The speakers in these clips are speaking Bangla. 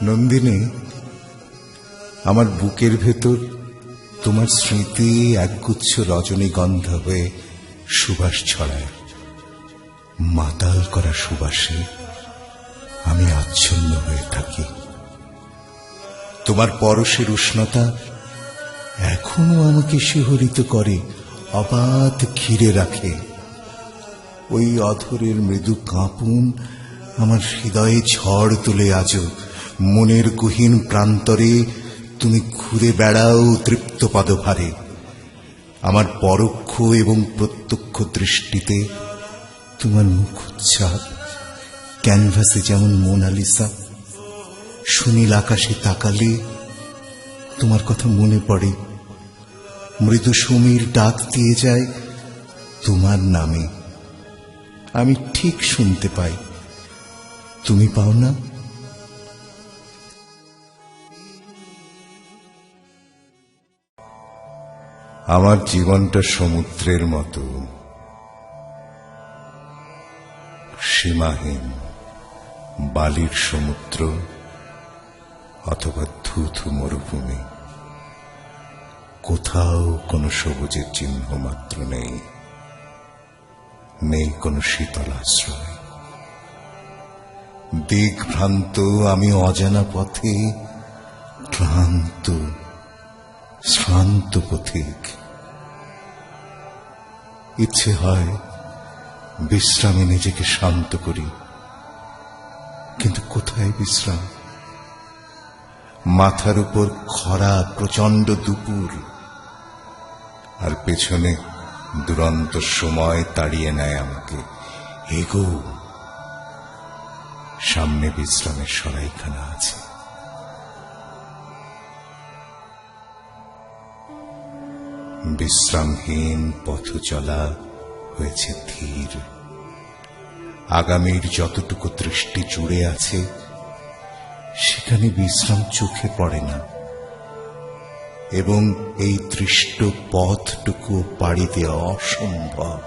নন্দিনী, আমার বুকের ভেতর তোমার স্মৃতি একগুচ্ছ রজনীগন্ধা হয়ে সুবাস ছড়ায়। মাতাল করা সুবাসে আমি আচ্ছন্ন হয়ে থাকি। তোমার পরশের উষ্ণতা এখনো আমাকে শিহরিত করে, অবাধ ঘিরে রাখে। ওই অধরের মৃদু কাঁপুন আমার হৃদয়ে ঝড় তুলে। আজও মনের গহীন প্রান্তরে তুমি ঘুরে বেড়াও তৃপ্ত পদভারে। আমার পরোক্ষ এবং প্রত্যক্ষ দৃষ্টিতে তোমার মুখোচ্ছাপ ক্যানভাসে যেমন মোনালিসা। সুনীল আকাশে তাকালে তোমার কথা মনে পড়ে। মৃদু সমীর ডাক দিয়ে যায় তোমার নামে। আমি ঠিক শুনতে পাই, তুমি পাও না? আমার জীবনটা সমুদ্রের মতো, সীমাহীন। বালির সমুদ্র অথবা ধুধু মরুভূমি। কোথাও কোনো সবুজের চিহ্ন মাত্র নেই, নেই কোনো শীতল আশ্রয়। দিগ্ভ্রান্ত আমি অজানা পথে, ক্লান্ত শ্রান্ত পথিক। ইচ্ছে হয় বিশ্রামে নিজেকে শান্ত করি, কিন্তু কোথায় বিশ্রাম? মাথার উপর খরা প্রচন্ড দুপুর, আর পেছনে দুরন্ত সময় তাড়িয়ে নেয় আমাকে। এগো, সামনে বিশ্রামের সরাইখানা আছে। বিশ্রামহীন পথ চলা হয়েছে ধীর। আগামীর যতটুকু দৃষ্টি জুড়ে আছে সেখানে বিশ্রাম চোখে পড়ে না, এবং এই দৃষ্ট পথটুকু পাড়ি দেওয়া অসম্ভব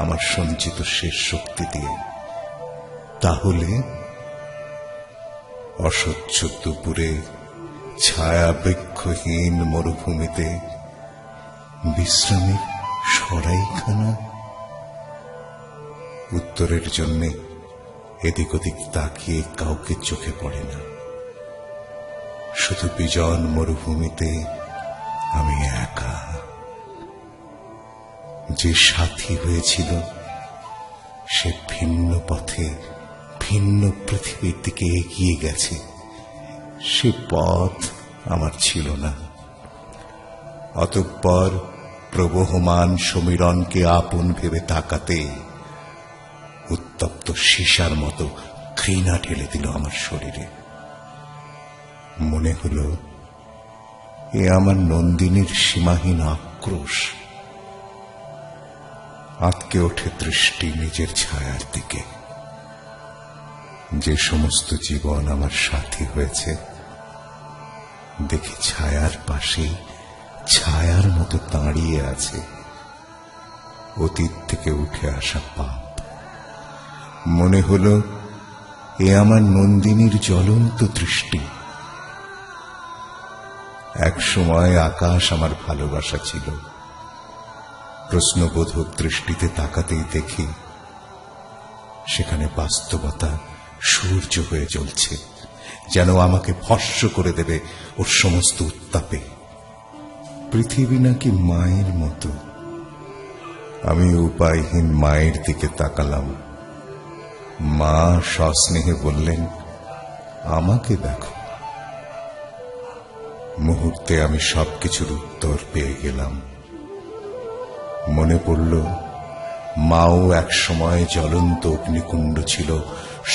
আমার সঞ্চিত শেষ শক্তি দিয়ে। তাহলে অসহ্য দুপুরে ছায়া বৃক্ষহীন মরুভূমিতে বিশ্রামের সরাইখানা? উত্তরের জন্য এদিক ওদিক তাকিয়ে কাউকে চোখে পড়ে না। শুধু বিজন মরুভূমিতে আমি একা। যে সাথী হয়েছিল সে ভিন্ন পথে ভিন্ন পৃথিবীর দিকে এগিয়ে গেছে। সে পথ আমার ছিল না। অতঃপর প্রবহমান সমীরণকে আপন ভেবে তাকাতে উত্তপ্ত সীসার মতো ঘৃণা ঢেলে দিল আমার শরীরে। মনে হল এ আমার নন্দিনীর সীমাহীন আক্রোশ। আঁতকে ওঠে দৃষ্টি নিজের ছায়ার দিকে। যে সমস্ত জীবন আমার সাথী হয়েছে, দেখি ছায়ার পাশে ছায়ার মতো দাঁড়িয়ে আছে অতীত থেকে উঠে আসা পাপ। মনে হল এ আমার নন্দিনীর জ্বলন্ত দৃষ্টি। এক সময় আকাশ আমার ভালোবাসা ছিল। প্রশ্নবোধক দৃষ্টিতে তাকাতেই দেখি সেখানে বাস্তবতা সূর্য হয়ে জ্বলছে, যেন আমাকে ভস্ম করে দেবে ওর সমস্ত উত্তাপে। পৃথিবী নাকি মায়ের মতো। আমি উপায়হীন মায়ের দিকে তাকালাম। মা সস্নেহে বললেন, আমাকে দেখো। মুহূর্তে আমি সবকিছুর উত্তর পেয়ে গেলাম। মনে পড়ল মাও এক সময় জ্বলন্ত অগ্নিকুণ্ড ছিল।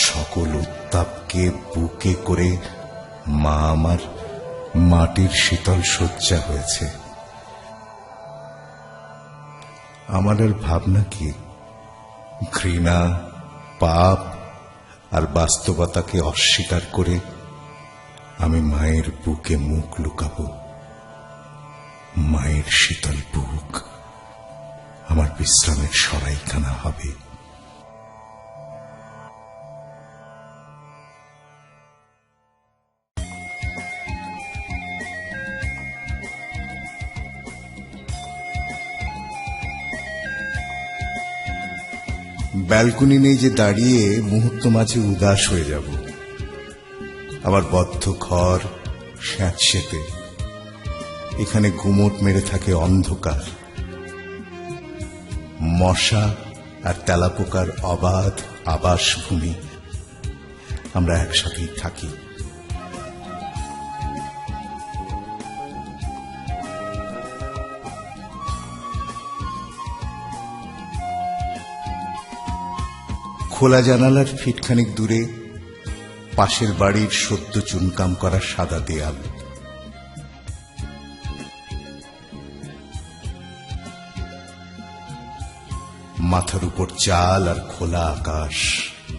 সকল উত্তাপকে বুকে করে মা আমার মাটির শীতল শয্যা হয়েছে। আমার আর ভাবনা কি? ঘৃণা, পাপ আর বাস্তবতাকে অস্বীকার করে আমি মায়ের বুকে মুখ লুকাবো। মায়ের শীতল বুক আমার বিশ্রামের সরাইখানা হবে। ব্যালকনি নেই যে দাঁড়িয়ে মুহূর্ত মাঝে উদাস হয়ে যাব। আবার বদ্ধ ঘর স্যাঁতসেঁতে, এখানে গুমট মেরে থাকে অন্ধকার। মশা আর তেলাপোকার অবাধ আবাসভূমি, আমরা একসাথেই থাকি। খোলা জানালার ফিটখানিক দূরে পাশের বাড়ির সদ্য চুনকাম করা সাদা দেয়াল। মাথার উপর চাল আর খোলা আকাশ,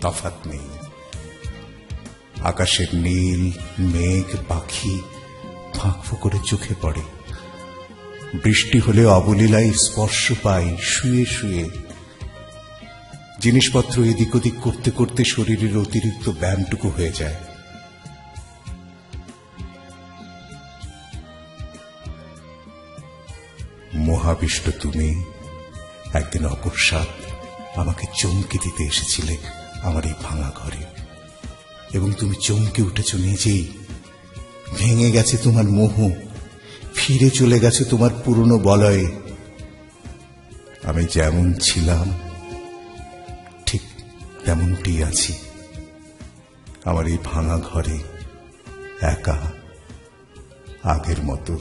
তফাৎ নেই। আকাশের নীল, মেঘ, পাখি ফাঁক করে চোখে পড়ে। বৃষ্টি হলে অবলীলায় স্পর্শ পাই শুয়ে শুয়ে। জিনিসপত্র এদিক ওদিক করতে করতে শরীরের অতিরিক্ত ব্যায়ামটুকু হয়ে যায়। মহাবিষ্ট তুমি একদিন অকস্মাৎ আমাকে চমকে দিতে এসেছিলে আমার এই ভাঙা ঘরে, এবং তুমি চমকে উঠেছ নিজেই। ভেঙে গেছে তোমার মোহ, ফিরে চলে গেছে তোমার পুরনো বলয়ে। আমি যেমন ছিলাম ঠিক তেমনটি আছি আমার এই ভাঙা ঘরে, একা, আগের মতো।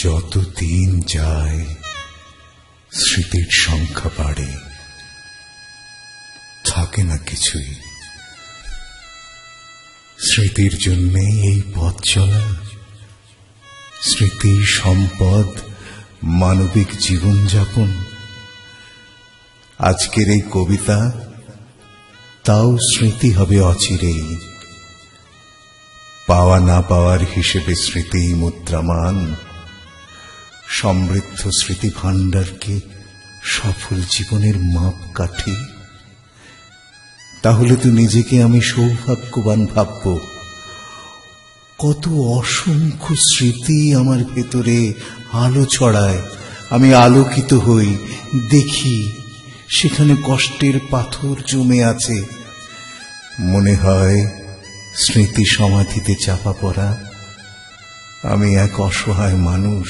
যত দিন যায় স্মৃতির সংখ্যা বাড়ে, থাকে না কিছুই। স্মৃতির জন্যে এই পথ চলা, স্মৃতি, সম্পদ, মানবিক জীবনযাপন। আজকের এই কবিতা তাও স্মৃতি হবে অচিরেই। পাওয়া না পাওয়ার হিসেবে স্মৃতি মুদ্রামান। সমৃদ্ধ স্মৃতি ভাণ্ডারকে সফল জীবনের মাপকাঠি। তাহলে তো নিজেকে আমি সৌভাগ্যবান ভাবব। কত অসংখ্য স্মৃতি আমার ভেতরে আলো ছড়ায়। আমি আলোকিত হই, দেখি সেখানে কষ্টের পাথর জমে আছে। মনে হয় স্মৃতি সমাধিতে চাপা পড়া আমি এক অসহায় মানুষ।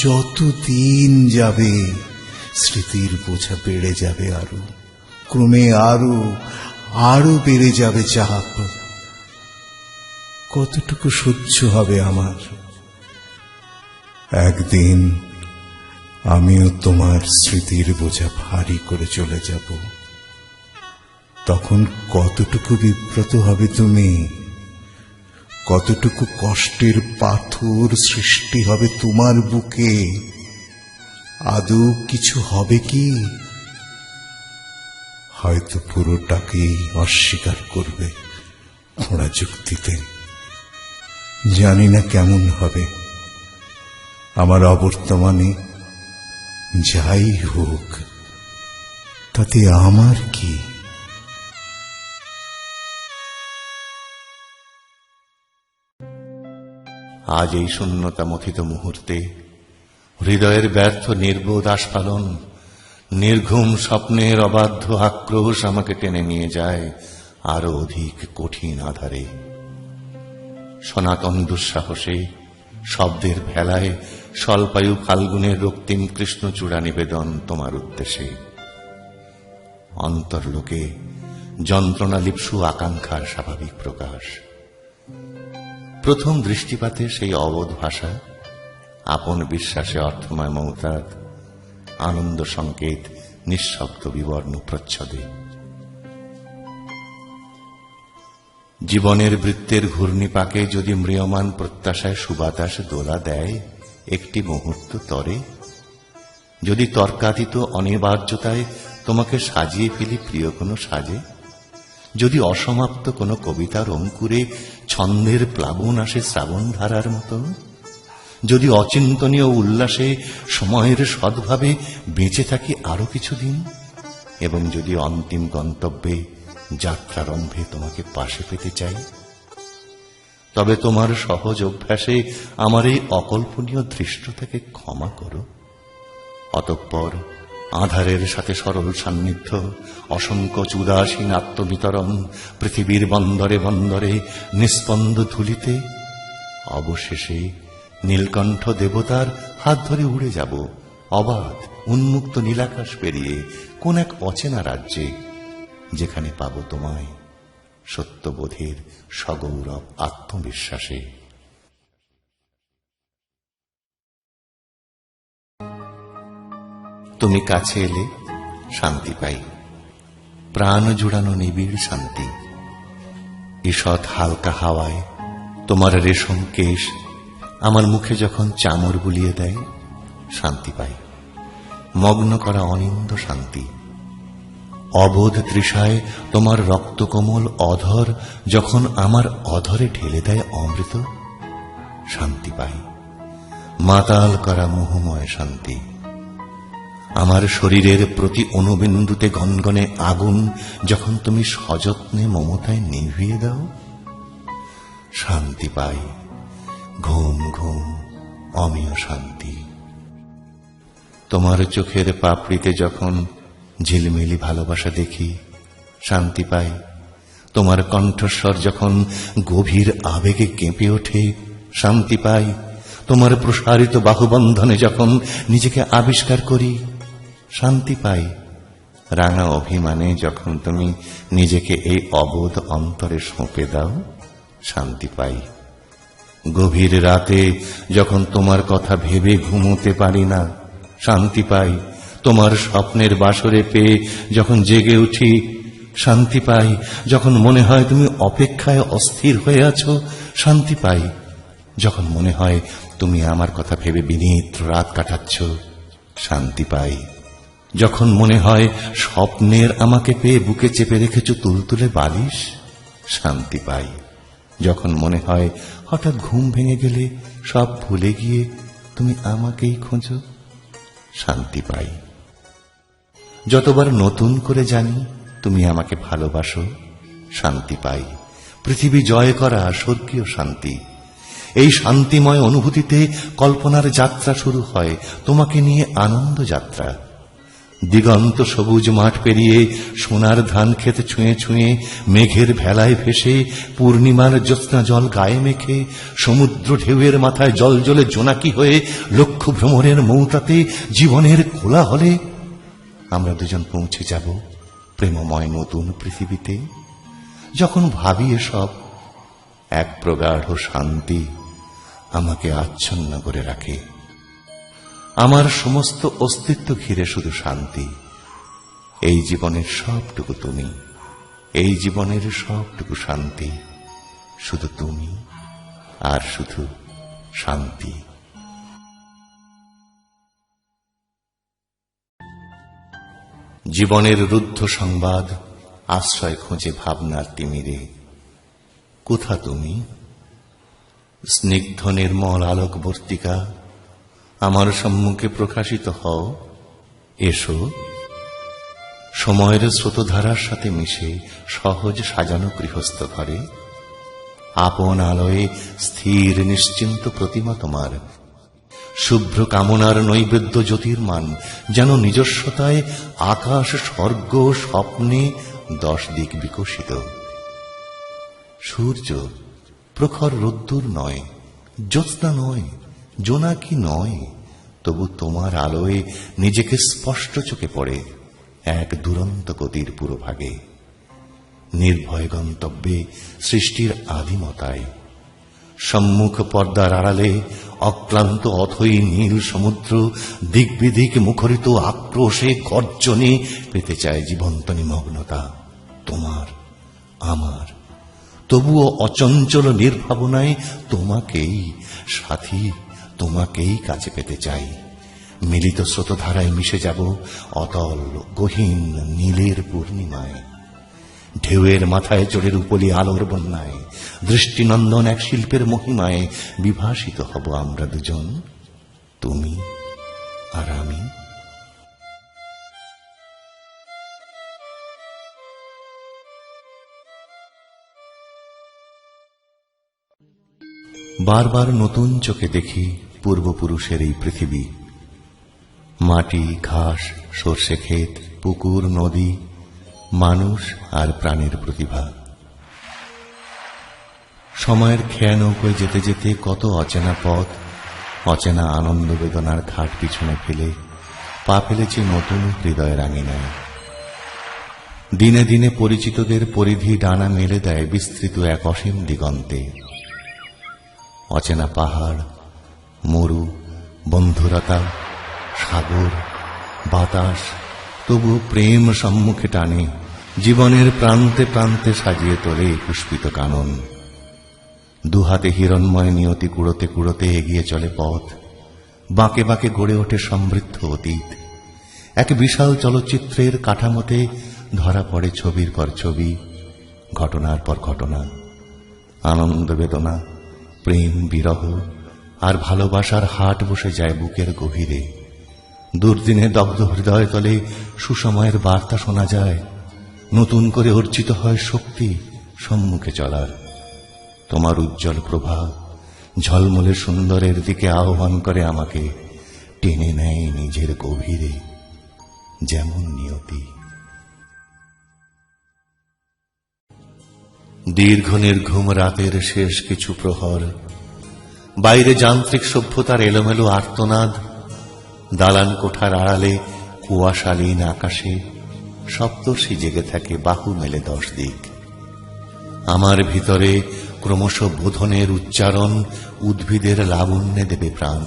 যত দিন যাবে স্মৃতির বোঝা বেড়ে যাবে, আরো ক্রমে আরো আরো বেড়ে যাবে চাপ। কতটুকু সহ্য হবে আমার? একদিন আমিও তোমার স্মৃতির বোঝা ভারী করে চলে যাব। তখন কতটুকু বিব্রত হবে তুমি, কতটুকু কষ্টের পাথর সৃষ্টি হবে তোমার বুকে। আদৌ কিছু হবে কি? হয়তো পুরোটাকেই অস্বীকার করবে খোঁড়া যুক্তিতে। জানি না কেমন হবে আমার অবর্তমানে। যাই হোক, তাতে আমার কি? আজ এই শূন্যতা মথিত মুহূর্তে হৃদয়ের ব্যর্থ নির্বোধ আস্ফালন, নির্ঘুম স্বপ্নের অবাধ্য আক্রোশ আমাকে টেনে নিয়ে যায় আরো অধিক কঠিন আধারে। সনাতন দুঃসাহসে, শব্দের ভেলায় স্বল্পায়ু ফাল্গুনের রক্তিম কৃষ্ণচূড়া নিবেদন তোমার উদ্দেশ্যে। অন্তর্লোকে যন্ত্রণা লিপ্সু আকাঙ্ক্ষার স্বাভাবিক প্রকাশ। প্রথম দৃষ্টিপাতে সেই অবোধ ভাষা, আপন বিশ্বাসে অর্থময় মৌতাদ, আনন্দ সংকেত নিঃশব্দ বিবর্ণ প্রচ্ছদে। জীবনের বৃত্তের ঘূর্ণিপাকে যদি ম্রিয়মান প্রত্যাশায় সুবাতাস দোলা দেয় একটি মুহূর্ত তরে, যদি তর্কাতীত অনিবার্যতায় তোমাকে সাজিয়ে ফেলি প্রিয় কোনো সাজে, যদি অসমাপ্ত কোনো কবিতার অঙ্কুরে ছন্দের প্লাবন আসে শ্রাবণ ধারার মতো, যদি অচিন্তনীয় উল্লাসে সময়ের সদ্ভাবে বেঁচে থাকি আরো কিছুদিন, এবং যদি অন্তিম গন্তব্যে যাত্রারম্ভে তোমাকে পাশে পেতে চাই, তবে তোমার সহজ অভ্যাসে আমার এই অকল্পনীয় ধৃষ্টতাকে ক্ষমা করো। অতঃপর আধারের সাথে সরল সান্নিধ্য, অসংকোচ উদাসীন আত্মবিতরণ, পৃথিবীর বন্দরে বন্দরে নিস্পন্দ ধুলিতে অবশেষে নীলকণ্ঠ দেবতার হাত ধরে উড়ে যাব অবাধ উন্মুক্ত নীলাকাশ পেরিয়ে কোন এক অচেনা রাজ্যে, যেখানে পাব তোমায় সত্যবোধের সগৌরব আত্মবিশ্বাসে। তুমি কাছে এলে শান্তি পাই, প্রাণ জুড়ানো নিবিড় শান্তি। ঈষৎ হালকা হাওয়ায় তোমার রেশম কেশ আমার মুখে যখন চামর বুলিয়ে দেয়, শান্তি পাই, মগ্ন করা অনিন্দ শান্তি। অবোধ তৃষায় তোমার রক্তকোমল অধর যখন আমার অধরে ঢেলে দেয় অমৃত, শান্তি পাই, মাতাল করা মোহময় শান্তি। আমার শরীরের প্রতি অনুবিন্দুতে গনগনে আগুন যখন তুমি সযত্নে মমতায় নিভিয়ে দাও, শান্তি পাই, ঘুম ঘুম অমিয় শান্তি। তোমার চোখের পাপড়িতে যখন ঝিলমিলি ভালোবাসা দেখি, শান্তি পাই। তোমার কণ্ঠস্বর যখন গভীর আবেগে কেঁপে ওঠে, শান্তি পাই। তোমার প্রসারিত বাহুবন্ধনে যখন নিজেকে আবিষ্কার করি, শান্তি পাই। রাঙা অভিমানে যখন তুমি নিজেকে এই অবোধ অন্তরে সঁপে দাও, শান্তি পাই। গভীর রাতে যখন তোমার কথা ভেবে ঘুমোতে পারি না, শান্তি পাই। তোমার স্বপ্নের বাসরে পেয়ে যখন জেগে উঠি, শান্তি পাই। যখন মনে হয় তুমি অপেক্ষায় অস্থির হয়ে আছো, শান্তি পাই। যখন মনে হয় তুমি আমার কথা ভেবে বিনিদ্র রাত কাটাচ্ছ, শান্তি পাই। যখন মনে হয় স্বপ্নের আমাকে পেয়ে বুকে চেপে রেখেছ তুলতুলে বালিশ, শান্তি পাই। যখন মনে হয় হঠাৎ ঘুম ভেঙে গেলে সব ভুলে গিয়ে তুমি আমাকেই খোঁজো, শান্তি পাই। যতবার নতুন করে জানি তুমি আমাকে ভালোবাসো, শান্তি পাই। পৃথিবী জয় করা স্বর্গীয় শান্তি। এই শান্তিময় অনুভূতিতে কল্পনার যাত্রা শুরু হয়, তোমাকে নিয়ে আনন্দ যাত্রা। দিগন্ত সবুজ মাঠ পেরিয়ে সোনার ধান ক্ষেত ছুঁয়ে ছুঁয়ে মেঘের ভেলায় ভেসে পূর্ণিমার জ্যোৎস্না জল গায়ে মেখে সমুদ্র ঢেউয়ের মাথায় জল জলে জোনাকি হয়ে লক্ষ্য ভ্রমণের মৌতাতে জীবনের কোলাহলে আমরা দুজন পৌঁছে যাব প্রেমময় নতুন পৃথিবীতে। যখন ভাবি এসব, এক প্রগাঢ় শান্তি আমাকে আচ্ছন্ন করে রাখে। আমার সমস্ত অস্তিত্ব ঘিরে শুধু শান্তি। এই জীবনের সবটুকু তুমি, এই জীবনের সবটুকু শান্তি, শুধু তুমি আর শুধু শান্তি। জীবনের রুদ্ধ সংবাদ আশ্রয় খোঁজে ভাবনার তিমিরে। কোথা তুমি? স্নিগ্ধ নির্মল আলোকবর্তিকা আমার সম্মুখে প্রকাশিত হও। এসো, সময়ের স্রোতধারার সাথে মিশে সহজ সাজানো গৃহস্থ ঘরে আপন আলোয় স্থির নিশ্চিন্ত প্রতিমা তোমার। শুভ্র কামনার নৈবেদ্য জ্যোতির্মান যেন নিজস্বতায় আকাশ স্বর্গ স্বপ্নে 10 দিক বিকশিত। সূর্য প্রখর রোদ্দুর নয়, জ্যোৎস্না নয়, জোনাকি নয়, তবু তোমার আলোয় নিজেকে স্পষ্ট চোখে পড়ে এক দুরন্ত গতির পুরোভাগে। নির্ভয় গন্তব্যে সৃষ্টির আদিমতায় সম্মুখ পর্দার আড়ালে অক্লান্ত অথই নীল সমুদ্র দিক বিদিক মুখরিত আক্রোশে গর্জনে পেতে চায় জীবন্ত নিমগ্নতা তোমার আমার। তবুও অচঞ্চল নির্ভাবনায় তোমাকেই সাথী, তোমাকেই কাছে পেতে চাই। মিলিত স্রোতধারায় মিশে যাব অতল গহীন নীলের পূর্ণিমায়। ঢেউয়ের মাথায় চড়ে রূপলি আলোর বন্যায় দৃষ্টিনন্দন এক শিল্পের মহিমায় বিভাসিত হব আমরা দুজন, তুমি আর আমি। বারবার নতুন চোখে দেখি পূর্বপুরুষের এই পৃথিবী, মাটি, ঘাস, সর্ষে ক্ষেত, পুকুর, নদী, মানুষ আর প্রাণের প্রতিভা। সময়ের খেয়া নৌকোয় যেতে যেতে কত অচেনা পথ, অচেনা আনন্দ বেদনার ঘাট পিছনে ফেলে পা ফেলেছি নতুন হৃদয়ের আঙিনায়। দিনে দিনে পরিচিতদের পরিধি ডানা মেলে দেয় বিস্তৃত এক অসীম দিগন্তে। অচেনা পাহাড়, মরু, বন্ধুরতা, সাগর, বাতাস, তবু প্রেম সম্মুখে টানে, জীবনের প্রান্তে প্রান্তে সাজিয়ে তোলে পুষ্পিত কানন। দুহাতে হিরণ্ময় নিয়তি কুড়োতে কুড়োতে এগিয়ে চলে পথ, বাঁকে বাঁকে গড়ে ওঠে সমৃদ্ধ অতীত। এক বিশাল চলচ্চিত্রের কাঠামোতে ধরা পড়ে ছবির পর ছবি, ঘটনার পর ঘটনা, আনন্দ বেদনা, প্রেম, বিরহ আর ভালোবাসার হাট বসে যায় বুকের গভীরে। দুর্দিনে দগ্ধ হৃদয় তলে সুসময়ের বার্তা শোনা যায়, নতুন করে অর্জিত হয় শক্তি সম্মুখে চলার। তোমার উজ্জ্বল প্রভা ঝলমলে সুন্দরের দিকে আহ্বান করে আমাকে, টেনে নেয় নিজের গভীরে যেমন নিয়তি। দীর্ঘ নির্ঘুম রাতের শেষ কিছু প্রহর, বাইরে যান্ত্রিক সভ্যতার এলোমেলো আর্তনাদ, দালান কোঠার আড়ালে কুয়াশালীন আকাশে সপ্তর্ষি জেগে থাকে বাহু মেলে 10 দিক। আমার ভিতরে ক্রমশ বোধনের উচ্চারণ উদ্ভিদের লাবণ্যে দেবে প্রাণ।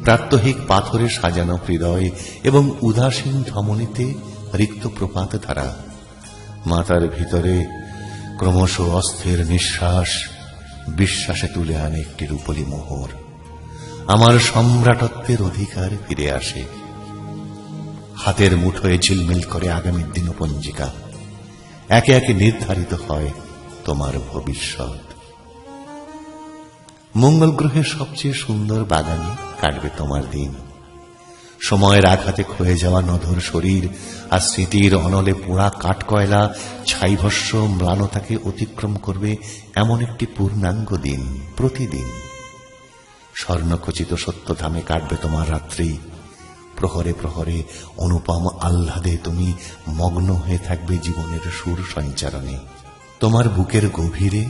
প্রাত্যহিক পাথরে সাজানো হৃদয় এবং উদাসীন ধমনীতে রিক্ত প্রপাত ধারা। মাথার ভিতরে ক্রমশ অস্থির নিঃশ্বাস বিশ্বাসে তুলে আনে একটি রূপলী মোহর। আমার সম্রাটত্বের অধিকার ফিরে আসে। হাতের মুঠোয় ঝিলমিল করে আগামীর দিনপঞ্জিকা। একে একে নির্ধারিত হয় তোমার ভবিষ্যৎ। মঙ্গল গ্রহের সবচেয়ে সুন্দর বাগানে কাটবে তোমার দিন। সময়ের আঘাতে ক্ষয়ে যাওয়া নধর শরীর আর স্মৃতির অনলে পোড়া কাঠকয়লা ছাইভস্য ম্লানতাকে অতিক্রম করবে এমন একটি পূর্ণাঙ্গ দিন। প্রতিদিন স্বর্ণখচিত সত্যধামে কাটবে তোমার রাত্রি। প্রহরে প্রহরে অনুপম আহ্লাদে তুমি মগ্ন হয়ে থাকবে জীবনের সুর সঞ্চারণে। তোমার বুকের গভীরে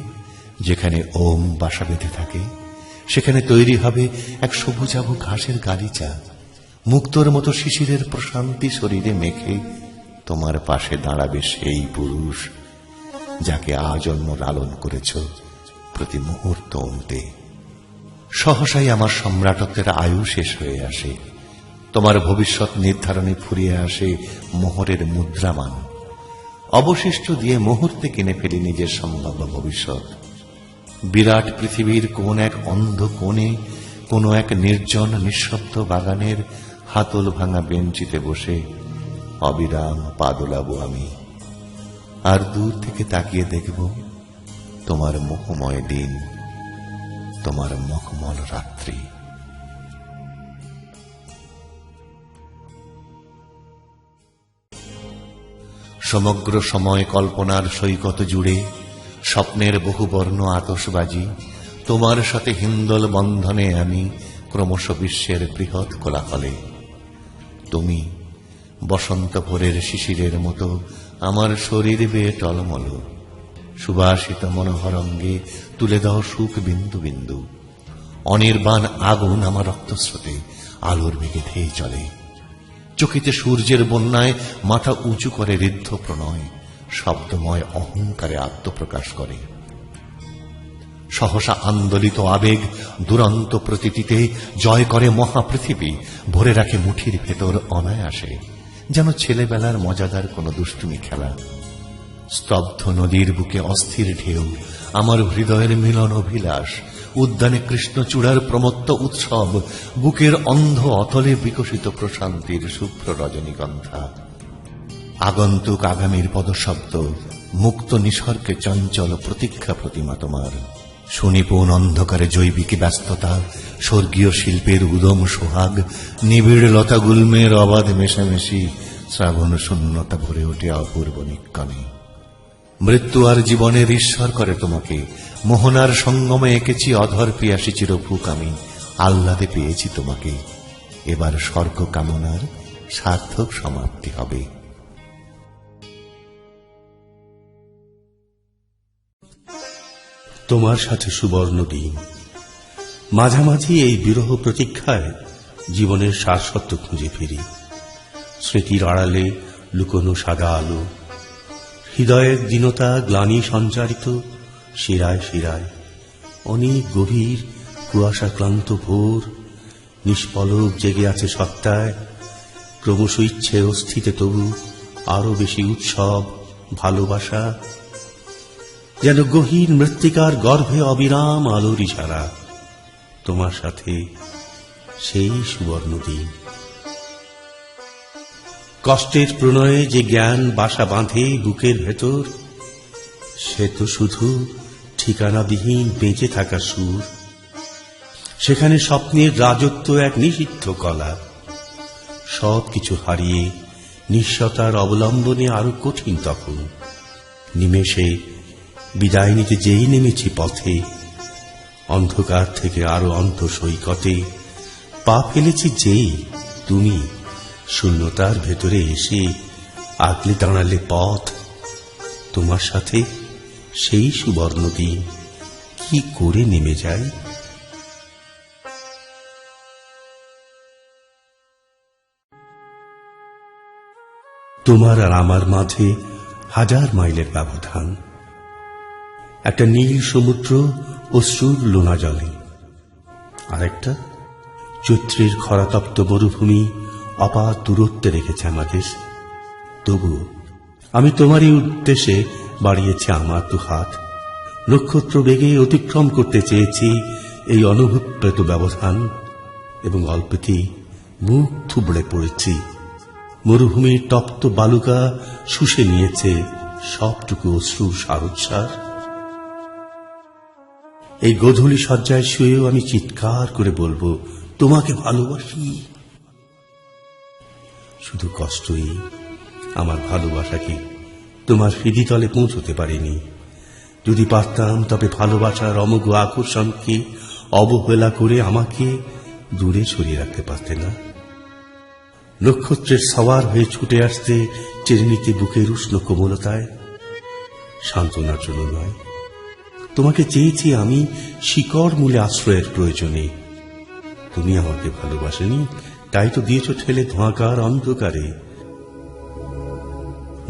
যেখানে ওম বাসা বেঁধে থাকে, সেখানে তৈরি হবে এক সবুজাভ ঘাসের গালিচা। মুক্তোর মতো শিশিরের প্রশান্তি শরীরে মেখে তোমার পাশে দাঁড়াবে সেই পুরুষ যাকে আজন্ম লালন করেছ প্রতি মুহূর্ত অন্তে। সহসাই আমার সম্রাটত্বের আয়ু শেষ হয়ে আসে। তোমার ভবিষ্যৎ নির্ধারণে ফুরিয়ে আসে মোহরের মুদ্রামান। অবশিষ্ট দিয়ে মুহূর্তে কিনে ফেলি নিজের সম্ভাব্য ভবিষ্যৎ। বিরাট পৃথিবীর কোন এক অন্ধ কোণে কোন এক নির্জন নিঃশব্দ বাগানের হাতল ভাঙা বেঞ্চিতে বসে অবিরাম পা দোলাবো আমি, আর দূর থেকে তাকিয়ে দেখব তোমার মোহময় দিন, তোমার মখমল রাত্রি। সমগ্র সময় কল্পনার সৈকত জুড়ে স্বপ্নের বহুবর্ণ আতশবাজি। তোমার সাথে হিন্দল বন্ধনে আমি ক্রমশ বিশ্বের বৃহৎ কোলাহলে। তুমি বসন্ত ভোরের শিশিরের মতো আমার শরীর বেয়ে টলমল। সুবাসিত মনোহরঙ্গে তুলে দাও সুখ বিন্দু বিন্দু। অনির্বাণ আগুন আমার রক্তস্রোতে আলোর বেগে ধেয়ে চলে। চোখেতে সূর্যের বন্যায় মাথা উঁচু করে ঋদ্ধ প্রণয় শব্দময় অহংকারে আত্মপ্রকাশ করে। সহসা আন্দোলিত আবেগ দুরন্ত প্রতীতিতে জয় করে মহাপৃথিবী, ভরে রাখে মুঠির ভেতর অনায়াসে, যেন ছেলেবেলার মজাদার কোন দুষ্টুমি খেলা। স্তব্ধ নদীর বুকে অস্থির ঢেউ আমার হৃদয়ের মিলন অভিলাষ। উদ্যানে কৃষ্ণচূড়ার প্রমত্ত উৎসব, বুকের অন্ধ অতলে বিকশিত প্রশান্তির শুভ্র রজনীগন্ধা। আগন্তুক আগামীর পদশব্দ, মুক্ত নিসর্গে চঞ্চল প্রতীক্ষা প্রতিমা তোমার। সুনিপুণ অন্ধকারে জৈবিক ব্যস্ততা, স্বর্গীয় শিল্পের উদম সোহাগ, নিবিড় লতা গুল্মের অবাধ মেশামেশি, শ্রাবণ শূন্যতা ভরে ওঠে অপূর্ব নিক্ষণে। মৃত্যু আর জীবনের ঈশ্বর করে তোমাকে। মোহনার সঙ্গমে এঁকেছি অধর পিয়াসী চিরভুক আমি, আহ্লাদে পেয়েছি তোমাকে। এবার স্বর্গ কামনার সার্থক সমাপ্তি হবে। তোমার সাথে সুবর্ণ দিন, মাঝামাঝি এই বিরহ প্রতীক্ষায় জীবনের সারসত্ব খুঁজে ফিরি। স্মৃতির আড়ালে লুকোনো সাদা আলো, হৃদয়ের দীনতা গ্লানি সঞ্চারিত শিরায় শিরায়। অনেক গভীর কুয়াশা ক্লান্ত ভোর নিষ্পলক জেগে আছে সত্তায়, ক্রমশ ইচ্ছে অস্থিতে তবু আরো বেশি উৎসব ভালোবাসা, যেন গহীন মৃত্তিকার গর্ভে অবিরাম আলোর ইশারা। তোমার সাথে সেই সুবর্ণ দিন। কষ্টের প্রণয়ে যে জ্ঞান বাসা বাঁধে বুকের ভেতর, সে তো শুধু ঠিকানাবিহীন বেঁচে থাকা সুর। সেখানে স্বপ্নের রাজত্ব এক নিষিদ্ধ কলা। সবকিছু হারিয়ে নিঃস্বতার অবলম্বনে আরো কঠিন তখন। নিমেষে বিদায় নিতে যেই নেমেছি পথে, অন্ধকার থেকে আরো অন্ধ সৈকতে পা ফেলেছি যেই তুমি শূন্যতার ভেতরে এসে আগলে দাঁড়ালে পথ। তোমার সাথে সেই সুবর্ণ দিন কি করে নেমে যায়। তোমার আর আমার মাঝে হাজার মাইলের ব্যবধান। একটা নীল সমুদ্র অশ্রুর লোনা জলে, আর একটা চৈত্রের খরাতপ্ত মরুভূমি অপার দূরত্বে রেখেছে আমাদের। তবু আমি তোমারই উদ্দেশ্যে বাড়িয়েছি আমার দু হাত। নক্ষত্র বেগে অতিক্রম করতে চেয়েছি এই অনুভূত ব্যবধান, এবং অল্পতেই মুখ থুবড়ে পড়েছি। মরুভূমির তপ্ত বালুকা শুষে নিয়েছে সবটুকু অশ্রুর সারোচ্ছ্বাস। এই গোধূলি শয্যায় শুয়েও আমি চিৎকার করে বলবো, তোমাকে ভালোবাসি। শুধু কষ্টই আমার ভালোবাসাকে তোমার হৃদিতলে পৌঁছতে পারিনি। যদি পারতাম তবে ভালোবাসার অমোঘ আকর্ষণকে অবহেলা করে আমাকে দূরে সরিয়ে রাখতে পারতে না। নক্ষত্রের সওয়ার হয়ে ছুটে আসতে চেয়ে নিতে বুকের উষ্ণ কোমলতায়, সান্ত্বনার জন্য নয়। তোমাকে চেয়েছি আমি শিকড় মূলে আশ্রয়ের প্রয়োজনে। তুমি আমাকে ভালোবাসেনি, তাই তো দিয়েছ ঠেলে ধোঁয়াকার অন্ধকারে।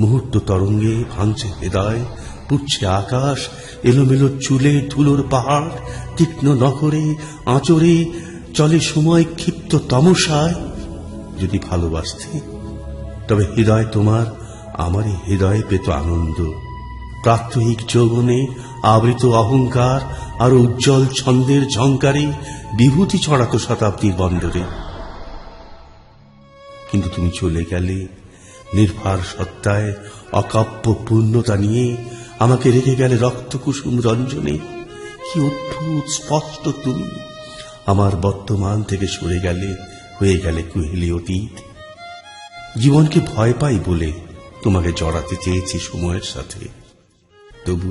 মুহূর্ত তরঙ্গে ভাঙছে হৃদয়, পুড়ছে আকাশ, এলোমেলো চুলে ধুলোর পাহাড়, তীক্ষ্ণ নখরে আঁচড়ে চলে সময় ক্ষিপ্ত তমসায়। যদি ভালোবাসতে তবে হৃদয় তোমার আমারই হৃদয়ে পেত আনন্দ। প্রাত্যহিক যৌবনে আবৃত অহংকার আর উজ্জ্বল ছন্দের ঝংকারে বিভূতি ছড়াতো শতাব্দীর বন্দরে। কিন্তু তুমি চলে গেলে নির্ভার সত্তায় অকাব্য পূর্ণতা নিয়ে, আমাকে রেখে গেলে রক্তকুসুম রঞ্জনে। কি অদ্ভুত স্পষ্ট তুমি আমার বর্তমান থেকে সরে গেলে, হয়ে গেলে কুহেলি অতীত। জীবনকে ভয় পাই বলে তোমাকে জড়াতে চেয়েছি সময়ের সাথে, তবু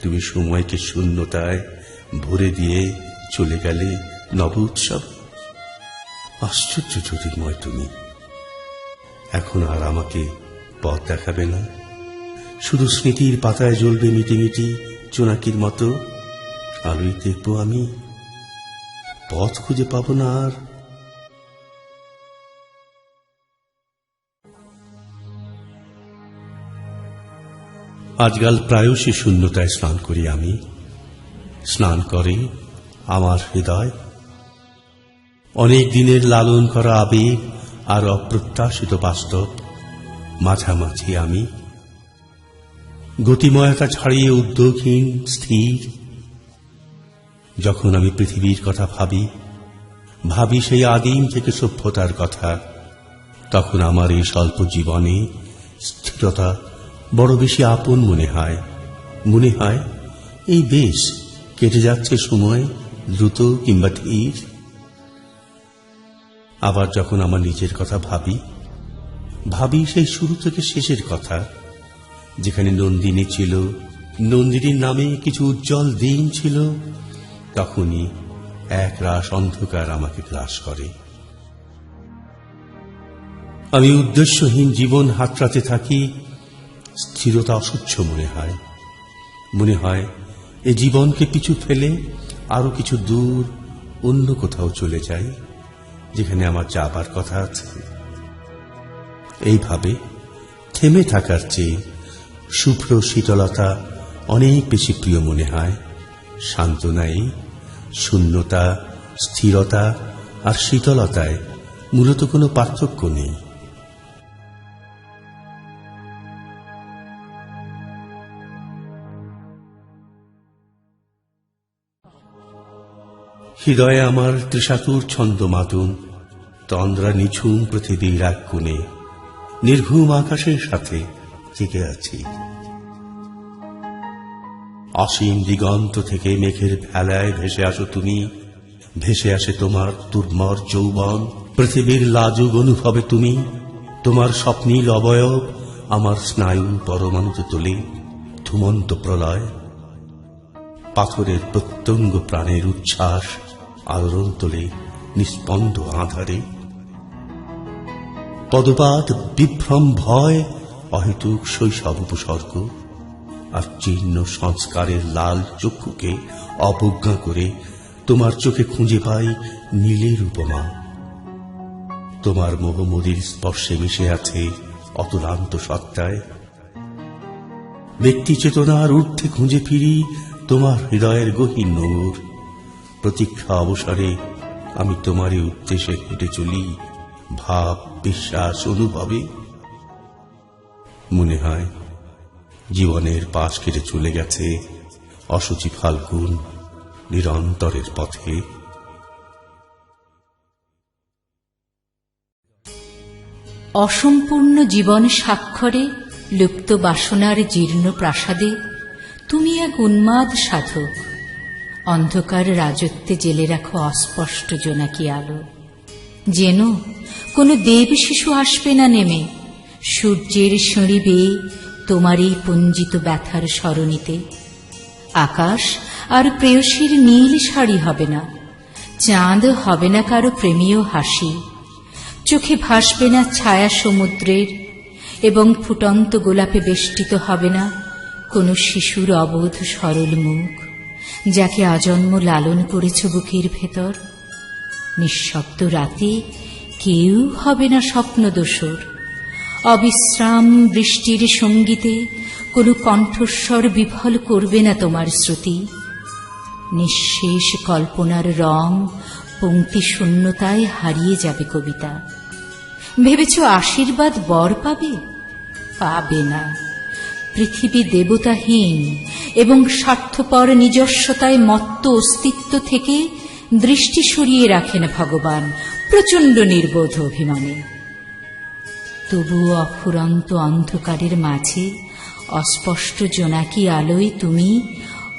তুমি সময়কে শূন্যতায় ভরে দিয়ে চলে গেলে নব উৎসব। আশ্চর্য জ্যোতির্ময় তুমি। এখন আর আমাকে পথ দেখাবে না, শুধু স্মৃতির পাতায় জ্বলবে মিটি মিটি জোনাকির মতো আলোই দেখব আমি, পথ খুঁজে পাবো না আর। আজকাল প্রায়শই শূন্যতায় স্নান করি আমি, স্নান করে আমার হৃদয়। অনেক দিনের লালন করা আবেগ আর অপ্রত্যাশিত বাস্তব মাঝামাঝি আমি। গতিময়তা ছাড়িয়ে উদ্যোগহীন স্থির। যখন আমি পৃথিবীর কথা ভাবি, ভাবি সেই আদিম থেকে সভ্যতার কথা, তখন আমার এই স্বল্প জীবনে স্থিরতা বড় বেশি আপন মনে হয়। মনে হয় এই বেশ কেটে যাচ্ছে সময়, দ্রুত কিংবা ধীর। আবার যখন আমার নিজের কথা ভাবি, ভাবি সেই শুরু থেকে শেষের কথা, যেখানে নন্দিনী ছিল, নন্দিনীর নামে কিছু উজ্জ্বল দিন ছিল, তখনই এক রাশ অন্ধকার আমাকে গ্রাস করে। আমি উদ্দেশ্যহীন জীবন হাতড়াতে থাকি। স্থিরতা অসহ্য মনে হয়। মনে হয় এ জীবনকে পিছু ফেলে আরো কিছু দূর অন্য কোথাও চলে যাই, যেখানে আমার যাবার কথা আছে। এইভাবে থেমে থাকার চেয়ে শুভ্র শীতলতা অনেক বেশি প্রিয় মনে হয়। সান্ত্বনাই শূন্যতা, স্থিরতা আর শীতলতায় মূলত কোনো পার্থক্য নেই। হৃদয়ে আমার ত্রিশাতুর ছন্দ মাতুন, তন্দ্রা নিঝুম পৃথিবীর এক কোণে নির্ঘুম আকাশের সাথে জেগে আছি। অসীম দিগন্ত থেকে মেঘের ভেলায় ভেসে আসো তুমি, ভেসে আসে তোমার দুর্মর যৌবন, পৃথিবীর লাজুক অনুভবে তুমি। তোমার স্বপ্নীল অবয়ব আমার স্নায়ু পরমাণুতে তোলে ধুমন্ত প্রলয়। পাথরের প্রত্যঙ্গ প্রাণের উচ্ছ্বাস আলোড়ন তোলে নিস্পন্দ আধারে। পদপাত, বিভ্রম, ভয়, অহেতুক শৈশব উপসর্গ আর জীর্ণ সংস্কারের লাল চক্ষুকে অবজ্ঞা করে তোমার চোখে খুঁজে পাই নীলের উপমা। তোমার মোহমদির স্পর্শে মিশে আছে অতুলান্ত সত্তায়। ব্যক্তি চেতনার ঊর্ধ্বে খুঁজে ফিরি তোমার হৃদয়ের গহীন নূর। প্রতীক্ষা অবসরে আমি তোমারই উদ্দেশ্যে হেঁটে চলি ভাব, বিশ্বাস, অনুভবে। মনে হয় জীবনের পাশ কেটে চলে গেছে অসুচি ফাল্গুন নিরন্তরের পথে। অসম্পূর্ণ জীবন স্বাক্ষরে লুপ্ত বাসনার জীর্ণ প্রাসাদে তুমি এক উন্মাদ সাধক। অন্ধকার রাজত্বে জেলে রাখো অস্পষ্ট জোনাকি আলো। যেন কোনো দেব শিশু আসবে না নেমে সূর্যের সিঁড়ি বেয়ে তোমারই পুঞ্জিত ব্যথার সরণিতে। আকাশ আর প্রেয়সীর নীল শাড়ি হবে না, চাঁদ হবে না কারো প্রেমীয় হাসি, চোখে ভাসবে না ছায়া সমুদ্রের, এবং ফুটন্ত গোলাপে বেষ্টিত হবে না কোনো শিশুর অবোধ সরল মুখ, যাকে আজন্ম লালন করেছ বুকের ভেতর। নিঃশব্দ রাতে কেউ হবে না স্বপ্নদোসর। অবিশ্রাম বৃষ্টির সঙ্গীতে কোনো কণ্ঠস্বর বিফল করবে না তোমার শ্রুতি। নিঃশেষ কল্পনার রং পংক্তি শূন্যতায় হারিয়ে যাবে কবিতা। ভেবেছ আশীর্বাদ বর পাবে? পাবে না। পৃথিবী দেবতাহীন এবং স্বার্থপর নিজস্বতায় মত্ত অস্তিত্ব থেকে দৃষ্টি সরিয়ে রাখেন ভগবান প্রচণ্ড নির্বোধ অভিমানে। তবুও অফুরন্ত অন্ধকারের মাঝে অস্পষ্ট জোনাকি আলোয় তুমি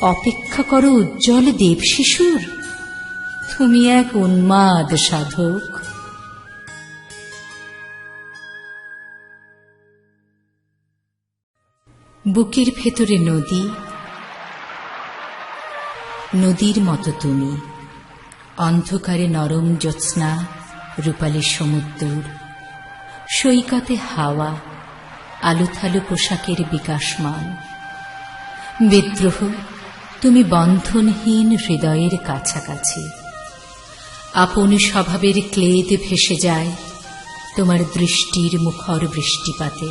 অপেক্ষা করো উজ্জ্বল দেবশিশুর। তুমি এক উন্মাদ সাধক। বুকের ভেতরে নদী, নদীর মতো তুমি। অন্ধকারে নরম জ্যোৎস্না, রূপালী সমুদ্র, সৈকতে হাওয়া, আলুথালু পোশাকের বিকাশমান। বিদ্রোহ, তুমি বন্ধনহীন হৃদয়ের কাছাকাছি। আপন স্বভাবের ক্লেদ ভেসে যায় তোমার দৃষ্টির মুখর বৃষ্টিপাতে।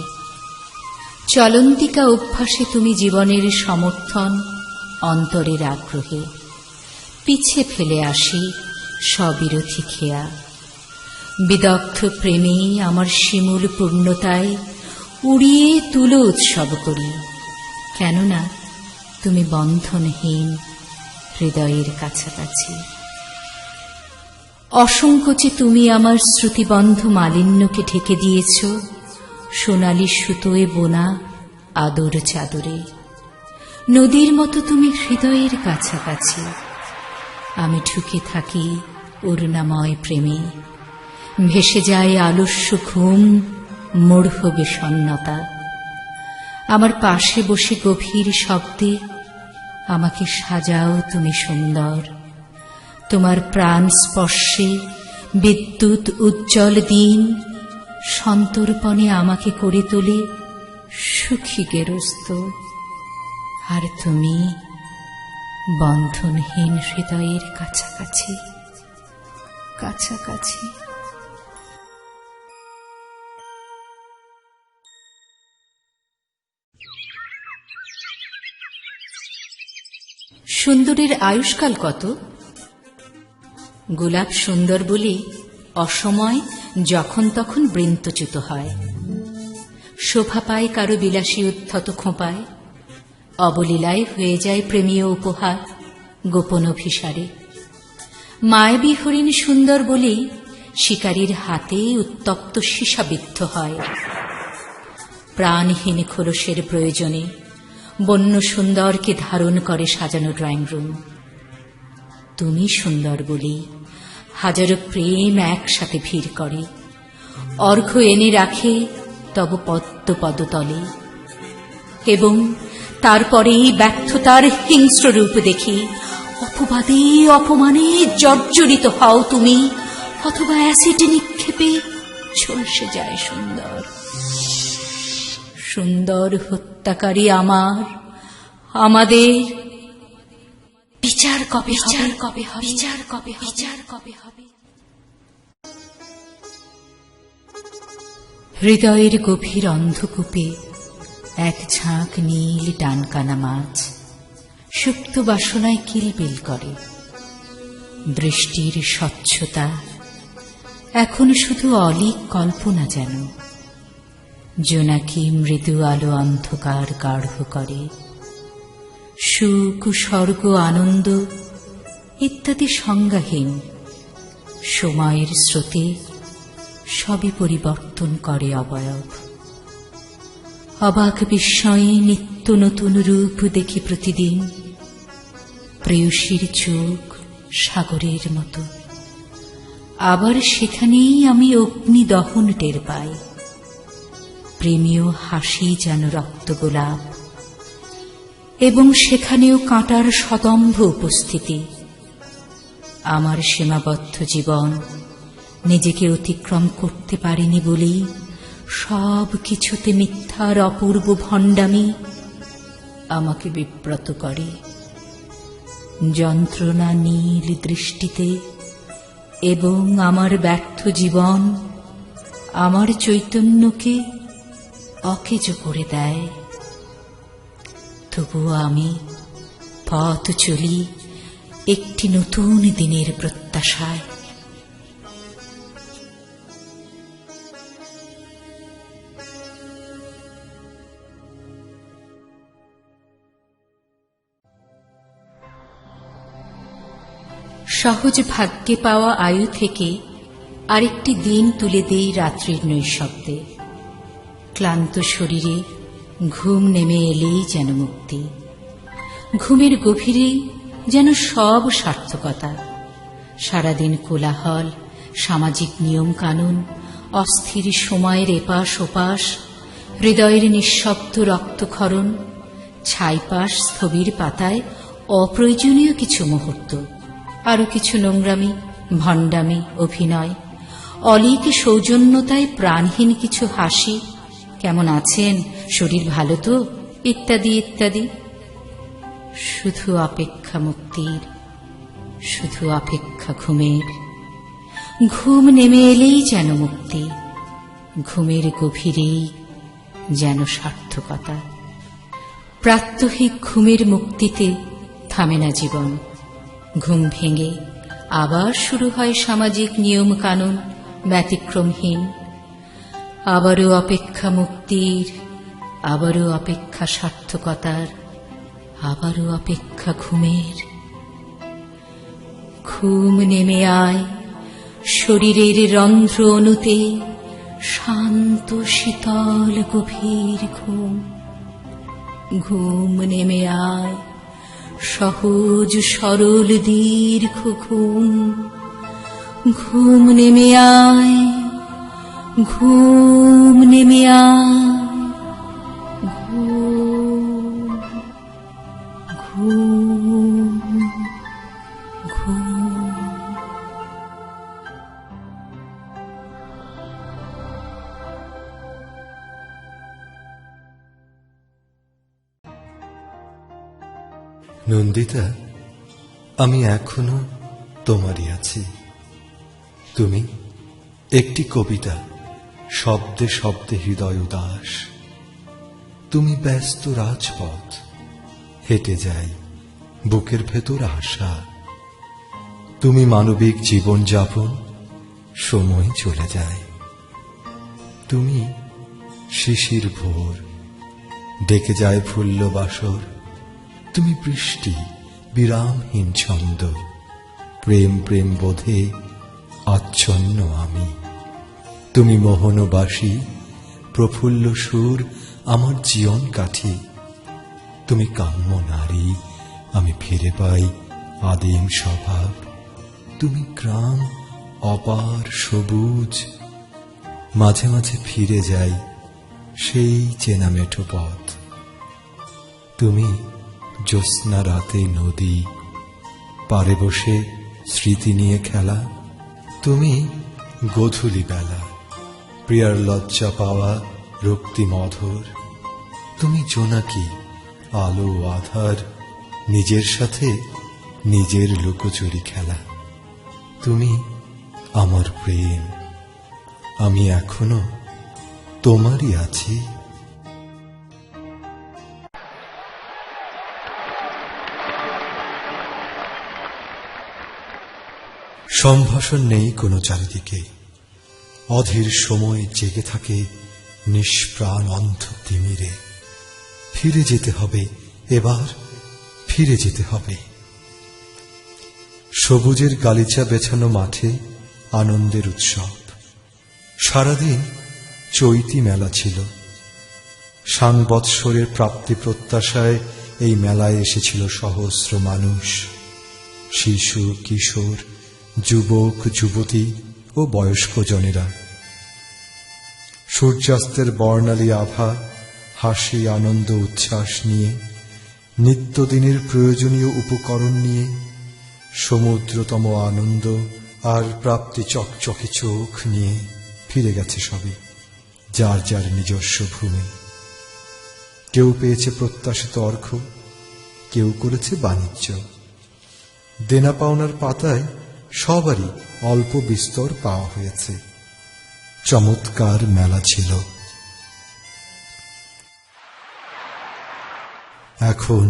চলন্তিকা অভ্যাসে তুমি জীবনের সমর্থন, অন্তরের আগ্রহে পিছে ফেলে আসি স্ববিরোধী খেয়া। বিদগ্ধ প্রেমে আমার শিমুল পূর্ণতায় উড়িয়ে তুলো উৎসব করি, কেননা তুমি বন্ধনহীন হৃদয়ের কাছাকাছি। অসংকোচে তুমি আমার শ্রুতিবন্ধ মালিন্যকে ঢেকে দিয়েছ সোনালি সুতোয় বোনা আদর চাদরে। নদীর মতো তুমি হৃদয়ের কাছাকাছি। আমি ঢুকে থাকি অরুণাময় প্রেমে। ভেসে যায় আলস্য ঘুম, মূঢ় বিষণ্ণতা। আমার পাশে বসে গভীর শব্দে আমাকে সাজাও তুমি সুন্দর। তোমার প্রাণ স্পর্শে বিদ্যুৎ উজ্জ্বল দিন সন্তর্পণে আমাকে করে তোলে সুখী গেরস্ত। আর তুমি বন্ধনহীন হৃদয়ের কাছাকাছি কাছাকাছি। সুন্দরের আয়ুষ্কাল কত? গোলাপ সুন্দর বলে অসময় যখন তখন বৃন্তচ্যুত হয়, শোভা পায় কারো বিলাসী উদ্ধত খোঁপায়, অবলীলায় হয়ে যায় প্রেমীয় উপহার গোপন অভিসারে। মায়াবী হরিণ সুন্দর বলেই শিকারীর হাতে উত্তপ্ত সীসাবিদ্ধ হয়। প্রাণহীন খোলসের প্রয়োজনে বন্য সুন্দরকে ধারণ করে সাজানো ড্রয়িং রুম। তুমি সুন্দর বলেই হাজারো প্রেম একসাথে ভিড় করে, অর্ঘ্য এনে রাখে তব পদ্ম পদতলে। এবং তারপরেই ব্যর্থতার হিংস্র রূপ দেখি অপবাদে অপমানে জর্জরিত হও তুমি, অথবা অ্যাসিড নিক্ষেপে ঝলসে যায় সুন্দর। সুন্দর হত্যাকারী আমাদের বিচার কবে হবে? বিচার কবে? বিচার কবে হবে? হৃদয়ের গভীর অন্ধকূপে এক ঝাঁক নীল ডানকানা মাছ সুপ্ত বাসনায় কিলবিল করে। দৃষ্টির স্বচ্ছতা এখন শুধু অলীক কল্পনা যেন। জোনাকি মৃদু আলো অন্ধকার গাঢ় করে। সুখ স্বর্গ আনন্দ ইত্যাদি সংজ্ঞাহীন সময়ের স্রোতে সবই পরিবর্তন করে অবয়ব। অবাক বিস্ময়ে নিত্য নতুন রূপ দেখি প্রতিদিন। প্রেয়সীর চোখ সাগরের মতো, আবার সেখানেই আমি অগ্নি দহন টের পাই। প্রেমীয় হাসি যেন রক্ত গোলাপ, এবং সেখানেও কাঁটার সদম্ভ উপস্থিতি। আমার সীমাবদ্ধ জীবন নিজেকে অতিক্রম করতে পারিনি বলেই সব কিছুতে মিথ্যার অপূর্ব ভণ্ডামি আমাকে বিব্রত করে। যন্ত্রণা নীল দৃষ্টিতে এবং আমার ব্যর্থ জীবন আমার চৈতন্যকে অকেজ করে দেয়। তবুও আমি পথ চলি একটি নতুন দিনের প্রত্যাশায়। সহজ ভাগ্যে পাওয়া আয়ু থেকে আরেকটি দিন তুলে দেই রাত্রির নৈঃশব্দে। ক্লান্ত শরীরে ঘুম নেমে এলেই যেন মুক্তি। ঘুমের গভীরেই যেন সব সার্থকতা। সারাদিন কোলাহল, সামাজিক নিয়ম কানুন, অস্থির সময়ের এপাশ ওপাশ, হৃদয়ের নিঃশব্দ রক্তক্ষরণ, ছাইপাশ স্থবির পাতায় অপ্রয়োজনীয় কিছু মুহূর্ত, আরো কিছু নোংরামি, ভণ্ডামি, অভিনয়, অলীক সৌজন্যতায় প্রাণহীন কিছু হাসি, কেমন আছেন, শরীর ভালো তো, ইত্যাদি ইত্যাদি। শুধু অপেক্ষা মুক্তির, শুধু অপেক্ষা ঘুমের। ঘুম নেমে এলেই যেন মুক্তি, ঘুমের গভীরেই যেন সার্থকতা। প্রাত্যহিক ঘুমের মুক্তিতে থামে না জীবন। ঘুম ভেঙে আবার শুরু হয় সামাজিক নিয়ম কানুন ব্যতিক্রমহীন। আবারও অপেক্ষা মুক্তির, আবারও অপেক্ষা সার্থকতার, আবারও অপেক্ষা ঘুমের। ঘুম নেমে আয় শরীরের রন্ধ্র অনুতে, শান্ত শীতল গভীর ঘুম। ঘুম নেমে আয় সহজ সরল দীর্ঘ ঘুম। ঘুম নেমে আয়, ঘুম নেমে আয়, ঘুম। নন্দিতা, আমি এখনো তোমারই আছি। তুমি একটি কবিতা, শব্দে শব্দে হৃদয় উদাস। তুমি ব্যস্ত রাজপথ, হেঁটে যাই বুকের ভেতর আশা। তুমি মানবিক জীবন যাপন, সময় চলে যায়। তুমি শিশির ভোর, ডেকে যায় ফুল্ল বাসর। তুমি বৃষ্টি, বিরামহীন ছন্দ, প্রেম প্রেম বোধে আচ্ছন্ন আমি। তুমি মোহনবাসী, প্রফুল্ল সুর, আমার জীবন কাঠি। তুমি কাম্য নারী, আমি ফিরে পাই আদিম স্বভাব। তুমি গ্রাম, অপার সবুজ, মাঝে মাঝে ফিরে যাই সেই চেনা মেঠো পথ। তুমি জ্যোৎস্না রাতে নদী, পারে বসে স্মৃতি নিয়ে খেলা। তুমি গোধূলি বেলা, প্রিয়ার লজ্জা পাওয়া রক্তি মধুর। তুমি জোনাকি, আলো আধার, নিজের সাথে নিজের লুকোচুরি খেলা। তুমি আমার প্রেম, আমি এখনো তোমারই আছি। সম্ভাষণ নেই কোনো চারিদিকে, অধীর সময় জেগে থাকে নিষ্প্রাণ অন্ধ তিমিরে। ফিরে যেতে হবে, এবার ফিরে যেতে হবে। সবুজের গালিচা বেছানো মাঠে আনন্দের উৎসব। সারাদিন চৈতি মেলা ছিল। সাংবৎসরের প্রাপ্তি প্রত্যাশায় এই মেলায় এসেছিল সহস্র মানুষ, শিশু, কিশোর, যুবক, যুবতী ও বয়স্ক জনেরা। সূর্যাস্তের বর্ণালী আভা, হাসি, আনন্দ, উচ্ছ্বাস নিয়ে, নিত্যদিনের প্রয়োজনীয় উপকরণ নিয়ে, সমুদ্রতম আনন্দ আর প্রাপ্তি চকচকে চোখ নিয়ে ফিরে গেছে সবে যার যার নিজস্ব ভূমি। কেউ পেয়েছে প্রত্যাশিত অর্ঘ, কেউ করেছে বাণিজ্য। দেনা পাওনার পাতায় সবারই অল্প বিস্তর পাওয়া হয়েছে। চমৎকার মেলা ছিল। এখন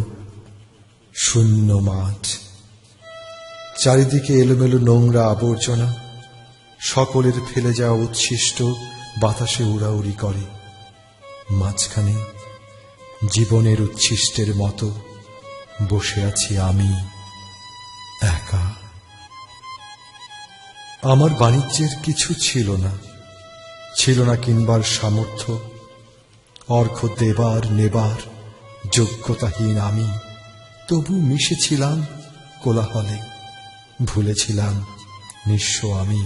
শূন্য মাঠ, চারিদিকে এলোমেলো নোংরা আবর্জনা, সকলের ফেলে যাওয়া উচ্ছিষ্ট বাতাসে উড়াউড়ি করে। মাঝখানে জীবনের উচ্ছিষ্টের মতো বসে আছি আমি একা। আমার বাণিজ্যের কিছু ছিল না, ছিল না কিনবার সামর্থ্য। অর্ঘ দেবার নেবার যোগ্যতাহীন আমি, তবু মিশেছিলাম কোলাহলে। ভুলেছিলাম নিঃস্ব আমি,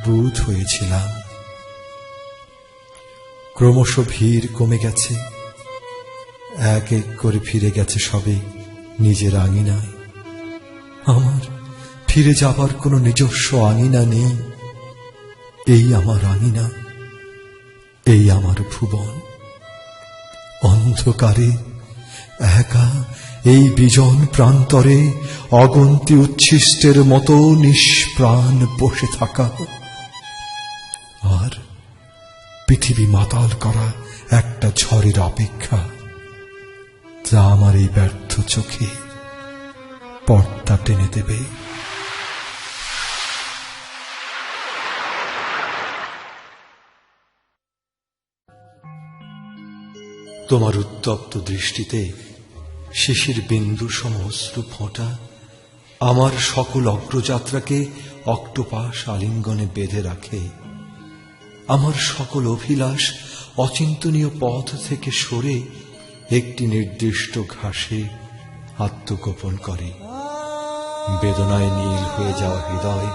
বুধ হয়েছিলাম। ক্রমশ ভিড় কমে গেছে, এক এক করে ফিরে গেছে সবে নিজের আঙিনায়। আমার ফিরে যাবার কোনো নিজস্ব আঙিনা নেই। এই আমার আঙিনা, এই আমার ভুবন। অন্ধকারে একা এই বিজন প্রান্তরে অগন্তি উচ্ছিষ্টের মতো নিষ্প্রাণ বসে থাকা, আর পৃথিবী মাতাল করা একটা ঝড়ের অপেক্ষা, যা আমার এই ব্যর্থ চোখে পর্দা টেনে দেবে। তোমার উত্তপ্ত দৃষ্টিতে শিশির বিন্দু সম অশ্রু ফোঁটা আমার সকল অগ্রযাত্রাকে অক্টোপাস আলিঙ্গনে বেঁধে রাখে। আমার সকল অভিলাষ অচিন্তনীয় পথ থেকে সরে একটি নির্দিষ্ট ঘাসে আত্মগোপন করে। বেদনায় নীল হয়ে যাওয়া হৃদয়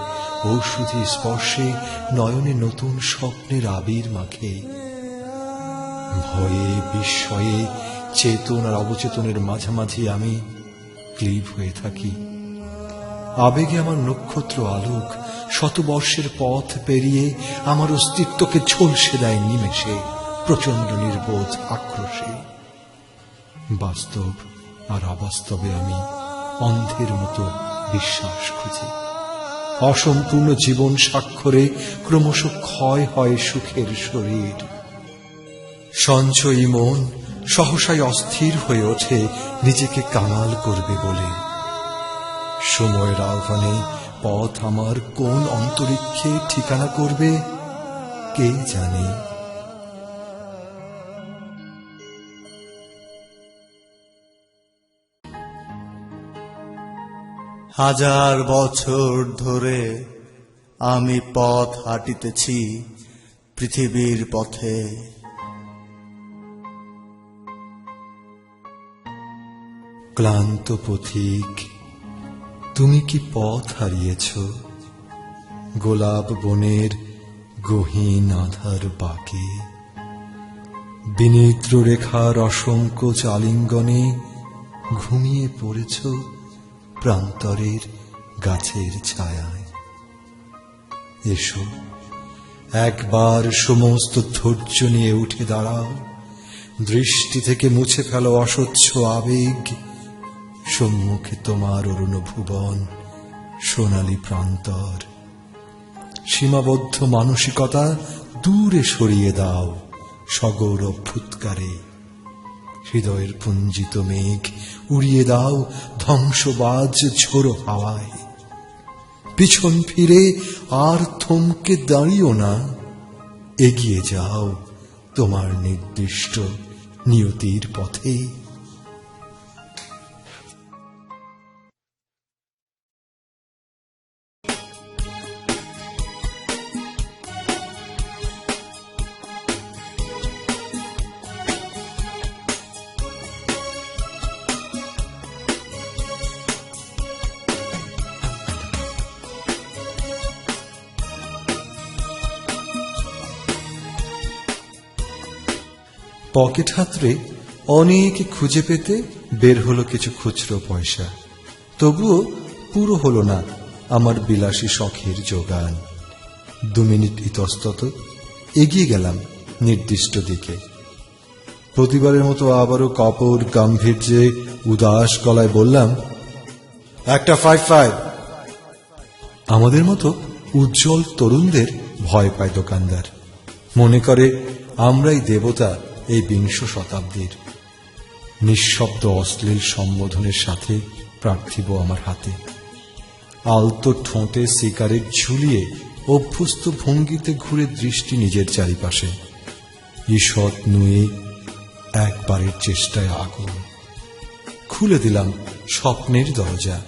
ঔষধি স্পর্শে নয়নে নতুন স্বপ্নের আবির মাখে। ভয়ে, বিস্ময়ে, চেতন আর অবচেতনের মাঝামাঝি আমি ক্লিব হয়ে থাকি। আবেগে আমার নক্ষত্র আলোক শতবর্ষের পথ পেরিয়ে আমার অস্তিত্বকে ঝলসে দেয় নিমেষে প্রচণ্ড নির্বোধ আক্রোশে। বাস্তব আর অবাস্তবে আমি অন্ধের মতো বিশ্বাস খুঁজি। অসম্পূর্ণ জীবন স্বাক্ষরে ক্রমশ ক্ষয় হয় সুখের শরীর। সঞ্চয়ী মন সহসাই অস্থির হয়ে ওঠে নিজেকে কাঙাল করবে বলে। সময়ের আহ্বানে পথ আমার কোন অন্তরিক্ষে ঠিকানা করবে কে জানে। হাজার বছর ধরে আমি পথ হাঁটিতেছি পৃথিবীর পথে। ক্লান্ত পথিক, তুমি কি পথ হারিয়েছ? গোলাপ বনের গহীন আধার বাঁকে বিনিদ্র রেখার অসংকোচ আলিঙ্গনে ঘুমিয়ে পড়েছ প্রান্তরের গাছের ছায়ায়। এসো, একবার সমস্ত ধৈর্য নিয়ে উঠে দাঁড়াও, দৃষ্টি থেকে মুছে ফেলো অস্বচ্ছ আবেগ। সম্মুখে তোমার অরুণ ভুবন, সোনালী প্রান্তর। সীমাবদ্ধ মানসিকতা দূরে সরিয়ে দাও সগৌরব ফুৎকারে। হৃদয়ের পুঞ্জিত মেঘ উড়িয়ে দাও ধ্বংসবাজ ঝোড়ো হাওয়ায়। পিছন ফিরে আর থমকে দাঁড়িও না, এগিয়ে যাও তোমার নির্দিষ্ট নিয়তির পথে। পকেট হাতড়ে অনেক খুঁজে পেতে বের হলো কিছু খুচরো পয়সা। তবুও পুরো হলো না আমার বিলাসী শখের যোগান। 2 মিনিট ইতস্তত এগিয়ে গেলাম নির্দিষ্ট দিকে। প্রতিবারের মতো আবারও কপর গাম্ভীর্যে উদাস গলায় বললাম, একটা 5-5। আমাদের মতো উজ্জ্বল তরুণদের ভয় পায় দোকানদার, মনে করে আমরাই দেবতা এই 20 শতাব্দীর। নিঃশব্দ অশ্লীল সম্বোধনের সাথে প্রার্থিব আমার হাতে। আলতো ঠোঁটে সিগারেট ঝুলিয়ে অভ্যস্ত ভঙ্গিতে ঘুরে দৃষ্টি নিজের চারিপাশে। ঈষৎ নুয়ে একবারের চেষ্টায় আগুন। খুলে দিলাম স্বপ্নের দরজা।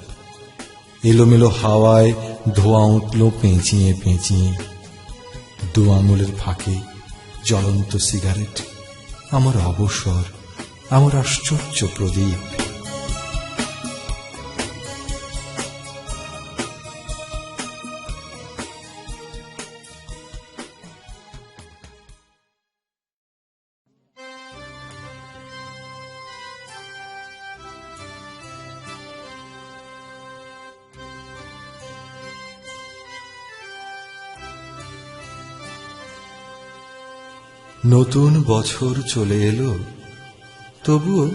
এলোমেলো হাওয়ায় ধোঁয়া উঠল পেঁচিয়ে পেঁচিয়ে। 2 আঙুলের ফাঁকে জ্বলন্ত সিগারেট, আমার অবসর, আমার আশ্চর্য প্রদীপ। নতুন বছর চলে এলো, তবুও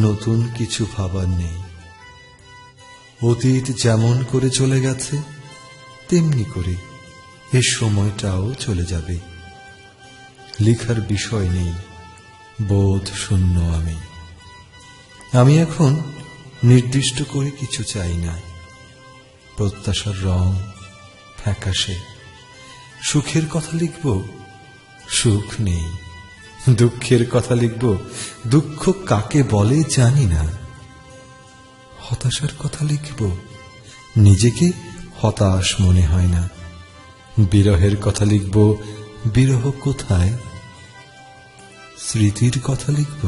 নতুন কিছু ভাবার নেই। অতীত যেমন করে চলে গেছে তেমনি করে এ সময়টাও চলে যাবে। লেখার বিষয় নেই, বোধ শূন্য আমি এখন নির্দিষ্ট করে কিছু চাই না। প্রত্যাশার রং ফ্যাকাশে। সুখের কথা লিখব, সুখ নেই। দুঃখের কথা লিখব, দুঃখ কাকে বলে জানি না। হতাশার কথা লিখব, নিজেকে হতাশ মনে হয় না। বিরহের কথা লিখব, বিরহ কোথায়। স্মৃতির কথা লিখব,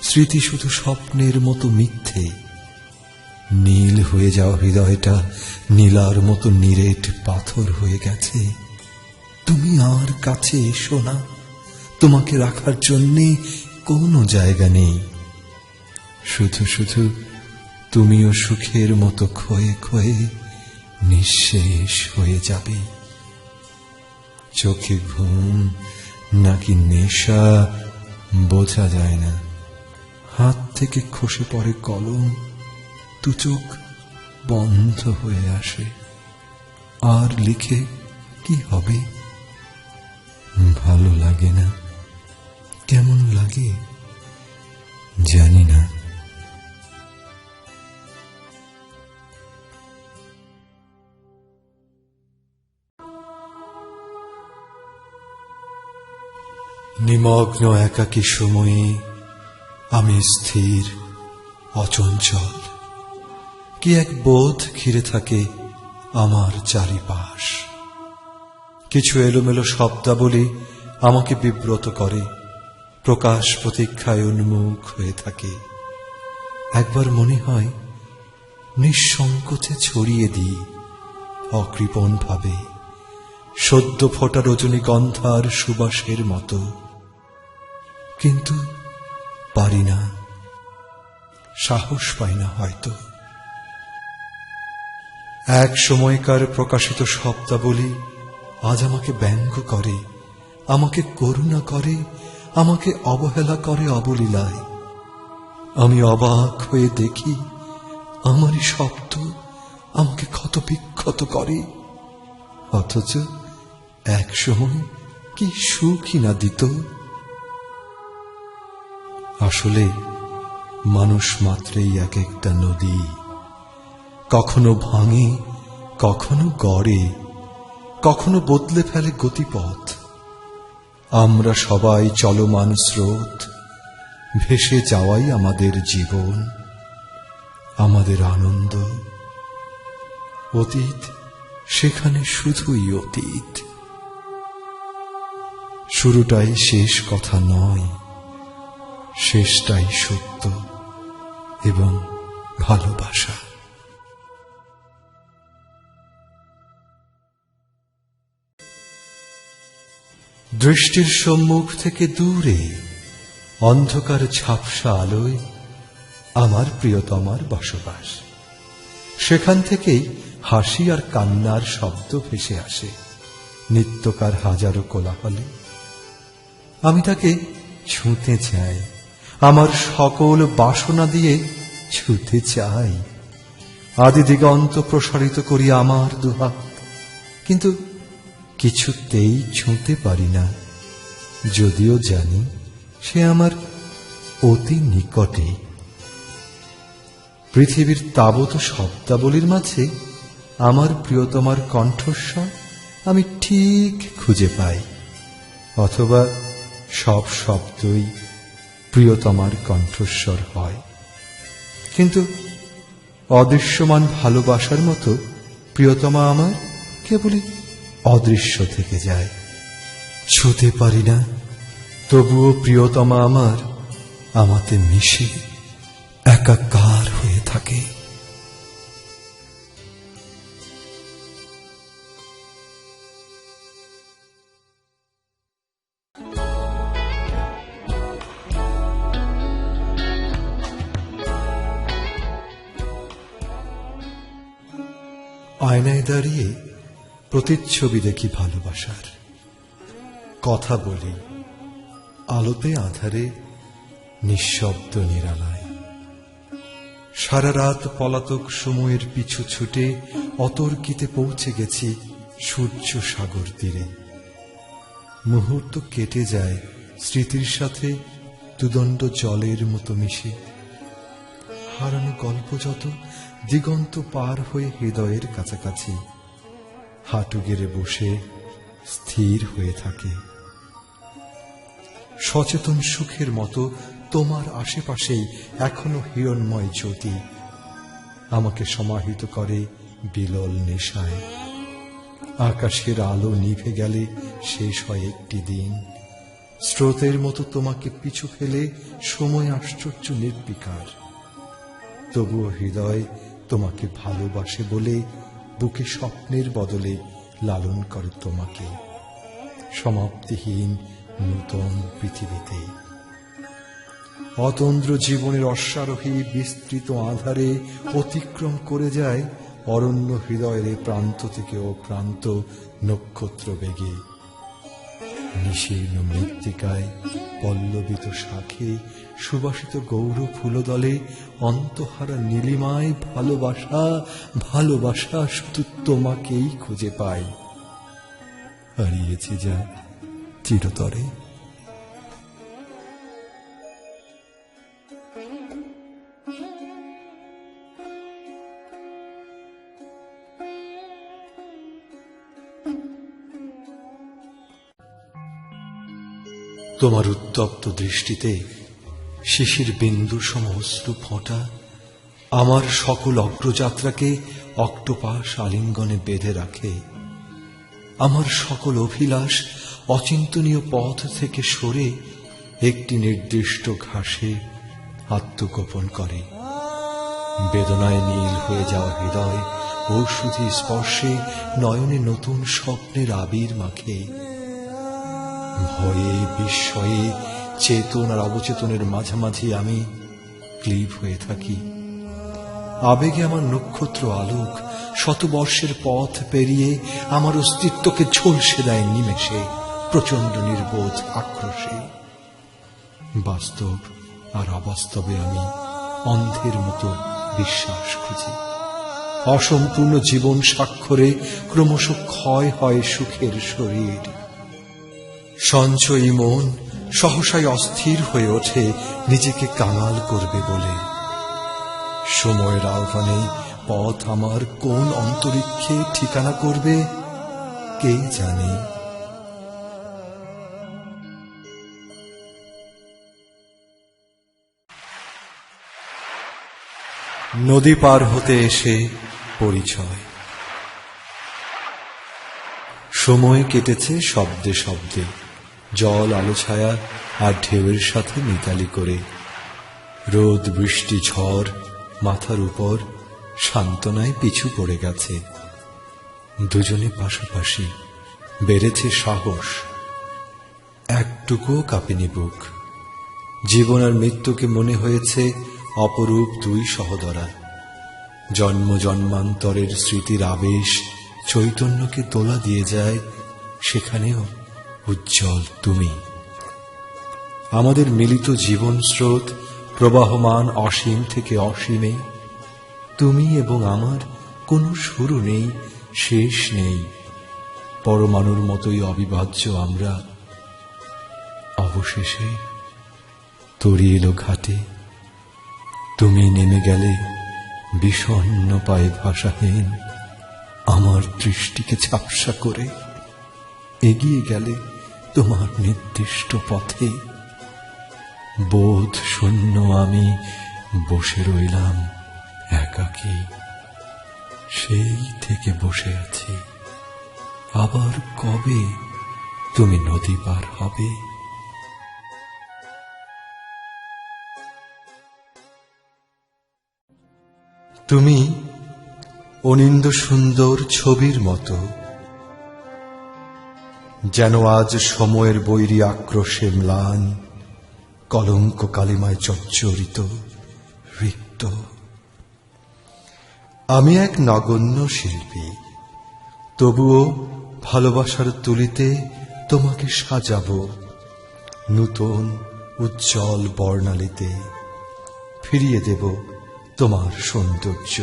স্মৃতি শুধু স্বপ্নের মতো মিথ্যে। নীল হয়ে যাওয়া হৃদয়টা নীলার মতো নিরেট পাথর হয়ে গেছে। তুমি আর কাছে এসো না, তোমাকে রাখার জন্যে কোনো জায়গা নেই। শুধু শুধু তুমিও সুখের মতো ক্ষয়ে ক্ষয়ে নিঃশেষ হয়ে যাবে। চোখে ঘুম নাকি নেশা বোঝা যায় না, হাত থেকে খসে পড়ে কলম, দু চোখ বন্ধ হয়ে আসে। আর লিখে কি হবে? ভালো লাগে না। কেমন লাগে জানি না। নিমগ্ন একাকী সময়ে আমি স্থির, অচঞ্চল। কি এক বোধ ঘিরে থাকে আমার চারিপাশ। কিছু এলোমেলো শব্দাবলী আমাকে বিব্রত করে, প্রকাশ প্রতীক্ষায় উন্মুখ হয়ে থাকে। একবার মনে হয় নিঃসংকোচে ছড়িয়ে দিই অকৃপণ ভাবে, সদ্য ফোটা রজনীগন্ধার সুবাসের মতো। কিন্তু পারি না, সাহস পাই না হয়তো। এক সময়কার প্রকাশিত শব্দাবলী আজ আমাকে ব্যঙ্গ করে, আমাকে করুণা করে, আমাকে অবহেলা করে অবলীলায়। আমি অবাক হয়ে দেখি আমারই শব্দ আমাকে ক্ষত বিক্ষত করে, অথচ এক সময় কি সুখই না দিত। আসলে মানুষ মাত্রেই এক একটা নদী, কখনো ভাঙে, কখনো গড়ে, কখনো বদলে ফেলে গতিপথ। আমরা সবাই চলমান স্রোত, ভেসে যাওয়াই আমাদের জীবন, আমাদের আনন্দ। অতীত সেখানে শুধুই অতীত। শুরুটাই শেষ কথা নয়, শেষটাই সত্য এবং ভালোবাসা। দৃষ্টির সম্মুখ থেকে দূরে অন্ধকার ঝাপসা আলোয় আমার প্রিয়তমার বসবাস। সেখান থেকেই হাসি আর কান্নার শব্দ ভেসে আসে নিত্যকার হাজারো কোলাহলে। আমি তাকে ছুঁতে চাই, আমার সকল বাসনা দিয়ে ছুঁতে চাই। আদি দিগন্ত প্রসারিত করি আমার দুহাত, কিন্তু কিছুতেই ছুঁতে পারি না, যদিও জানি সে আমার অতি নিকটে। পৃথিবীর তাবৎ শব্দাবলীর মাঝে আমার প্রিয়তমার কণ্ঠস্বর আমি ঠিক খুঁজে পাই, অথবা সব শব্দই প্রিয়তমার কণ্ঠস্বর হয়। কিন্তু অদৃশ্যমান ভালোবাসার মতো প্রিয়তমা আমার কেবলই অদৃশ্য থেকে যায়। ছুঁতে পারি না, তবুও প্রিয়তমা আমার আমাতে মিশে একাকার হয়ে থাকে। আয়নায় দাঁড়িয়ে প্রতিচ্ছবি দেখি ভালোবাসার। কথা বলি আলোতে আধারে, নিঃশব্দ নিরালায়। সারা রাত পলাতক সময়ের পিছু ছুটে অতর্কিতে পৌঁছে গেছি সূর্য সাগর তীরে। মুহূর্ত কেটে যায় স্মৃতির সাথে দুদণ্ড জলের মতো মিশে। হারানো গল্প যত দিগন্ত পার হয়ে হৃদয়ের কাছাকাছি হাঁটু গেড়ে বসে স্থির হয়ে থাকে। সচেতন সুখের মতো তোমার আশেপাশেই এখনো হিরণময় জ্যোতি আমাকে সমাহিত করে বিলল নেশায়। আকাশের আলো নিভে গেলে শেষ হয় একটি দিন। স্রোতের মতো তোমাকে পিছু ফেলে সময় আশ্চর্য নির্বিকার। তবুও হৃদয় তোমাকে ভালোবাসে বলে বুকে স্বপ্নের বদলে লালন করে তোমাকে সমাপ্তিহীন নূতন পৃথিবীতে। অতন্দ্র জীবনের অশ্বারোহী বিস্তৃত আধারে অতিক্রম করে যায় অরণ্য হৃদয়ের প্রান্ত থেকে ও প্রান্ত নক্ষত্র বেগে। নিশীর্ণ মৃত্তিকায় পল্লবিত শাখে সুবাসিত গৌর ফুলদলে অন্তহারা নীলিমায় ভালোবাসা ভালোবাসা শুধু তোমাকেই খুঁজে পাই। হারিয়েছি যা চিরতরে। তোমার উত্তপ্ত দৃষ্টিতে শিশির বিন্দু সম অশ্রু ফোঁটা আমার সকল অগ্রযাত্রাকে অক্টোপাস আলিঙ্গনে বেঁধে রাখে। আমার সকল অভিলাষ অচিন্তনীয় পথ থেকে সরে একটি নির্দিষ্ট ঘাসে আত্মগোপন করে। বেদনায় নীল হয়ে যাওয়া হৃদয় ঔষধি স্পর্শে নয়নে নতুন স্বপ্নের আবির মাখে। ভয়ে বিস্ময়ে চেতন আর অবচেতনের মাঝামাঝি আমি ক্লিব হয়ে থাকি। আবেগে আমার নক্ষত্র আলোক শতবর্ষের পথ পেরিয়ে আমার অস্তিত্বকে ঝলসে দেয় নিমেষে প্রচন্ড নির্বোধ আক্রোশে। বাস্তব আর অবাস্তবে আমি অন্ধের মতো বিশ্বাস খুঁজি। অসম্পূর্ণ জীবন স্বাক্ষরে ক্রমশ ক্ষয় হয় সুখের শরীর। সঞ্চয়ী মন সহসাই অস্থির হয়ে ওঠে নিজেকে কাঙাল করবে বলে। সময়ের আহ্বানে পথ আমার কোন অন্তরিক্ষে ঠিকানা করবে কে জানে। নদী পার হতে এসে পরিচয়। সময় কেটেছে শব্দে শব্দে, জল আলো ছায়া আর ঢেউয়ের সাথে মিতালি করে। রোদ বৃষ্টি ঝড় মাথার উপর সান্ত্বনায় পিছু পড়ে গেছে। দুজনে পাশাপাশি বেড়েছে সাহস, একটুকুও কাঁপেনি বুক। জীবন আর মৃত্যুকে মনে হয়েছে অপরূপ দুই সহোদরা। জন্ম জন্মান্তরের স্মৃতির আবেশ চৈতন্যকে তোলা দিয়ে যায়, সেখানেও উজ্জ্বল তুমি। আমাদের মিলিত জীবন স্রোত প্রবাহমান অসীম থেকে অসীমে। তুমি এবং আমার কোনো শুরু নেই, শেষ নেই। পরমাণুর মতোই অবিভাজ্য আমরা। অবশেষে তরি এলো ঘাটে, তুমি নেমে গেলে বিষণ্ণ পায়ে ভাষাহীন। আমার দৃষ্টিকে ঝাপসা করে এগিয়ে গেলে তোমার নির্দিষ্ট পথে। বোধ শূন্য আমি বসে রইলাম একাকী। সেই থেকে বসে আছি, আবার কবে তুমি নদী পার হবে। তুমি অনিন্দ সুন্দর ছবির মতো, যেন আজ সময়ের বৈরী আক্রোশে ম্লান, কলঙ্ক কালিমায় জর্জরিত, রিক্ত। আমি এক নগণ্য শিল্পী, তবুও ভালোবাসার তুলিতে তোমাকে সাজাবো নূতন উজ্জ্বল বর্ণালীতে। ফিরিয়ে দেব তোমার সৌন্দর্য।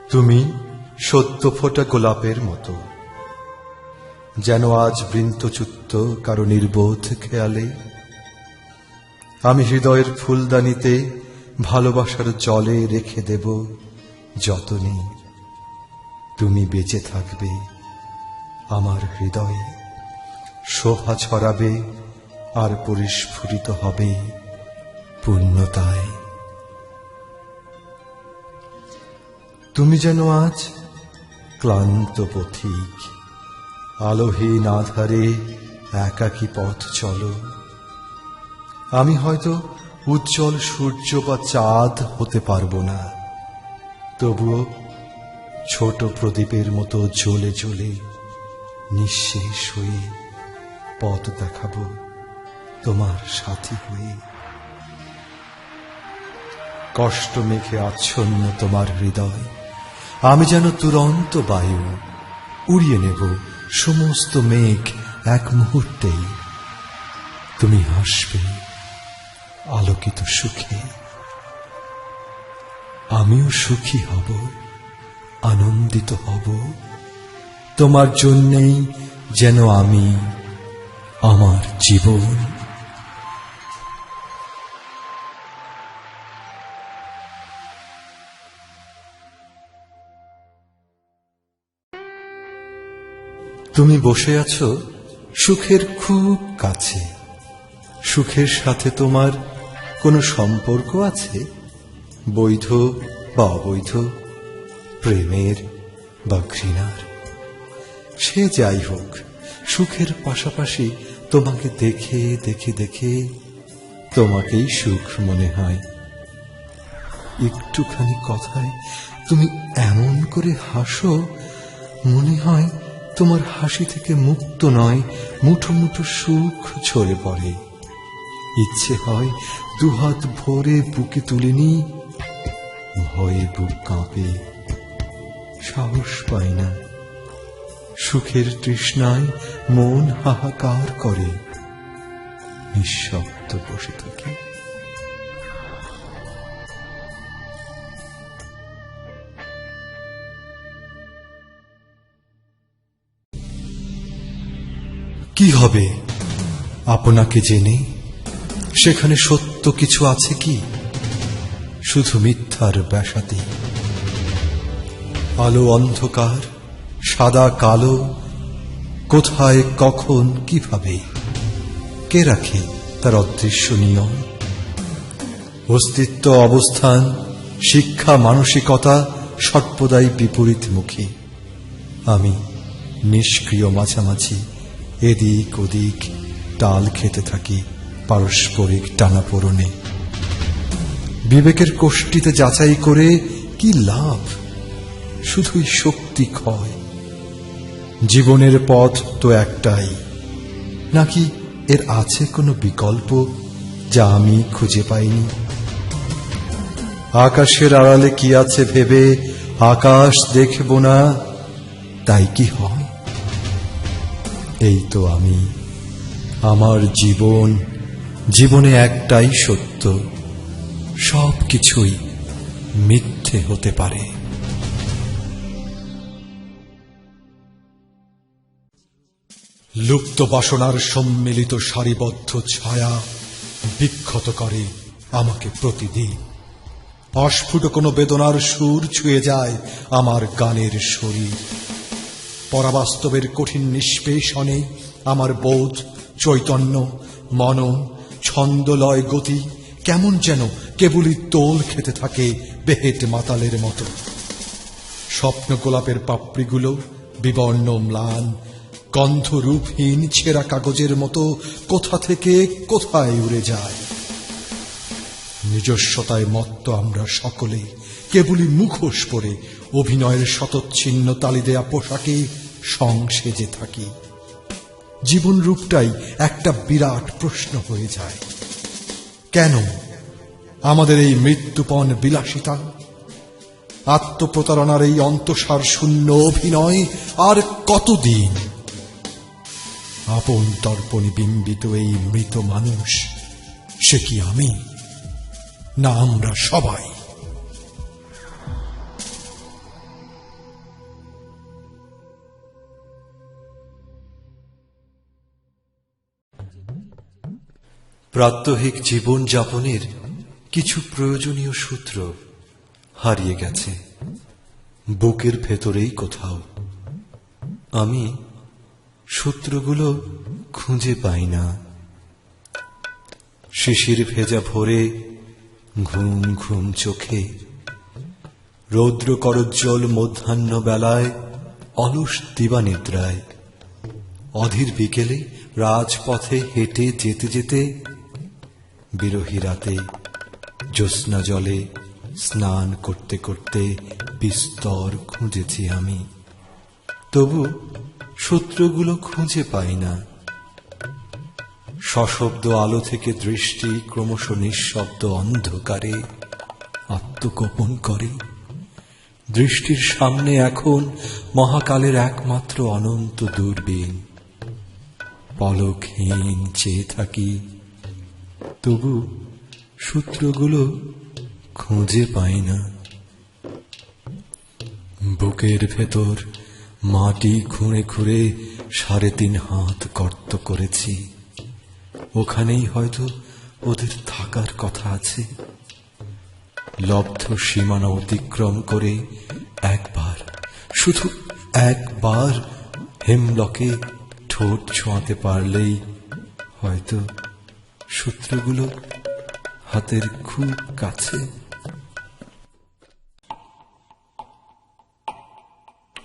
তুমি সদ্য ফোটা গোলাপের মতো, যেন আজ বৃন্তচ্যুত কারো নির্বোধ খেয়ালে। আমি হৃদয়ের ফুলদানিতে ভালোবাসার জলে রেখে দেব যতনে। তুমি বেঁচে থাকবে আমার হৃদয়ে, শোভা ছড়াবে আর পরিস্ফুরিত হবে পূর্ণতায়। তুমি যেন আজ ক্লান্ত পথিক, আলোহীন আধারে একাকী পথ চলো। আমি হয়তো উজ্জ্বল সূর্য বা চাঁদ হতে পারবো না, তবুও ছোট প্রদীপের মতো জ্বলে জ্বলে নিঃশেষ হয়ে পথ দেখাবো তোমার সাথী হয়ে। কষ্ট মেঘে আচ্ছন্ন তোমার হৃদয়, আমি যেন তুরন্ত বায়ু, উড়িয়ে নেব সমস্ত মেঘ এক মুহূর্তেই তুমি হাসবে আলোকিত সুখে। আমিও সুখী হব, আনন্দিত হব, তোমার জন্যেই যেন আমি আমার জীবন। তুমি বসে আছো সুখের খুব কাছে। সুখের সাথে তোমার কোনো সম্পর্ক আছে, বৈধ বা অবৈধ, প্রেমের বা ঘৃণার। সে যাই হোক, সুখের পাশাপাশি তোমাকে দেখে দেখে দেখে তোমাকেই সুখ মনে হয়। একটুখানি কথায় তুমি এমন করে হাসো, মনে হয় তোমার হাসি থেকে মুক্ত নয় মুঠো মুঠো সুখ ঝরে পড়ে। ইচ্ছে হয় দুহাত ভরে বুকে তুলে নি, ভয়ে বুক কাঁপে, সাহস পায় না। সুখের তৃষ্ণায় মন হাহাকার করে, নিঃশব্দ বসে থাকে। কি হবে আপনাকে জেনে? সেখানে সত্য কিছু আছে কি? শুধু মিথ্যার ব্যাসাতি। আলো অন্ধকার, সাদা কালো, কোথায় কখন কিভাবে কে রাখে তার অদৃশ্য নিয়ম? অস্তিত্ব, অবস্থান, শিক্ষা, মানসিকতা সর্বদাই বিপরীতমুখী। আমি নিষ্ক্রিয় মাঝামাঝি এদিক ওদিক টাল খেতে থাকি পারস্পরিক টানাপোড়েনে। বিবেকের কোষ্ঠীতে যাচাই করে কি লাভ? শুধুই শক্তি ক্ষয়। জীবনের পথ তো একটাই, নাকি এর আছে কোনো বিকল্প যা আমি খুঁজে পাইনি? আকাশের আড়ালে কি আছে ভেবে আকাশ দেখব না, তাই কি হয়? এই তো আমি, আমার জীবন। জীবনে একটাই সত্য, সব কিছুই মিথ্যে হতে পারে। লুপ্ত বাসনার সম্মিলিত সারিবদ্ধ ছায়া বিক্ষত করে আমাকে প্রতিদিন। অস্ফুট কোনো বেদনার সুর ছুঁয়ে যায় আমার গানের শরীর। পরাবাস্তবের কঠিন নিষ্পেষণে আমার বোধ, চৈতন্য, মনন, ছন্দলয়, গতি কেমন যেন কেবলই তোল খেতে থাকে বেহেট মাতালের মতো। স্বপ্ন গোলাপের পাপড়িগুলো বিবর্ণ, ম্লান, গন্ধরূপহীন ছেঁড়া কাগজের মতো কোথা থেকে কোথায় উড়ে যায়। নিজস্বতায় মত্ত আমরা সকলে কেবলই মুখোশ পরে অভিনয়ের শতচ্ছিন্ন তালি দেয়া পোশাকে সংসেজে থাকি। জীবন রূপটাই একটা বিরাট প্রশ্ন হয়ে যায়। কেন আমাদের এই মৃত্যুপণ বিলাসিতা? আত্মপ্রতারণার এই অন্তঃসার শূন্য অভিনয় আর কতদিন? আপন দর্পণে বিম্বিত এই মৃত মানুষ, সে কি আমি, না আমরা সবাই? প্রাত্যহিক জীবন যাপনের কিছু প্রয়োজনীয় সূত্র হারিয়ে গেছে বুকের ভেতরেই কোথাও। আমি সূত্রগুলো খুঁজে পাই না। শিশির ভেজা ভোরে ঘুম ঘুম চোখে, রৌদ্র করজ্জ্বল মধ্যাহ্ন বেলায় অলস দিবানিদ্রায়, অধীর বিকেলে রাজপথে হেঁটে যেতে যেতে, বিরহী রাতে জ্যোৎস্না জলে স্নান করতে করতে বিস্তর খুঁজেছি আমি। তবু সূত্রগুলো খুঁজে পাই না। সশব্দ আলো থেকে দৃষ্টি ক্রমশ নিঃশব্দ অন্ধকারে আত্মগোপন করে। দৃষ্টির সামনে এখন মহাকালের একমাত্র অনন্ত দূরবীন। পলকহীন চেয়ে থাকি, তবু সূত্রগুলো খুঁজে পাই না। বুকের ভেতর মাটি খুঁড়ে খুঁড়ে 3.5 হাত গর্ত করেছি। ওখানেই হয়তো ওদের থাকার কথা আছে। লব্ধ সীমানা অতিক্রম করে একবার, শুধু একবার হেমলকে ঠোঁট ছোঁয়াতে পারলেই হয়তো সূত্রগুলো হাতের খুব কাছে।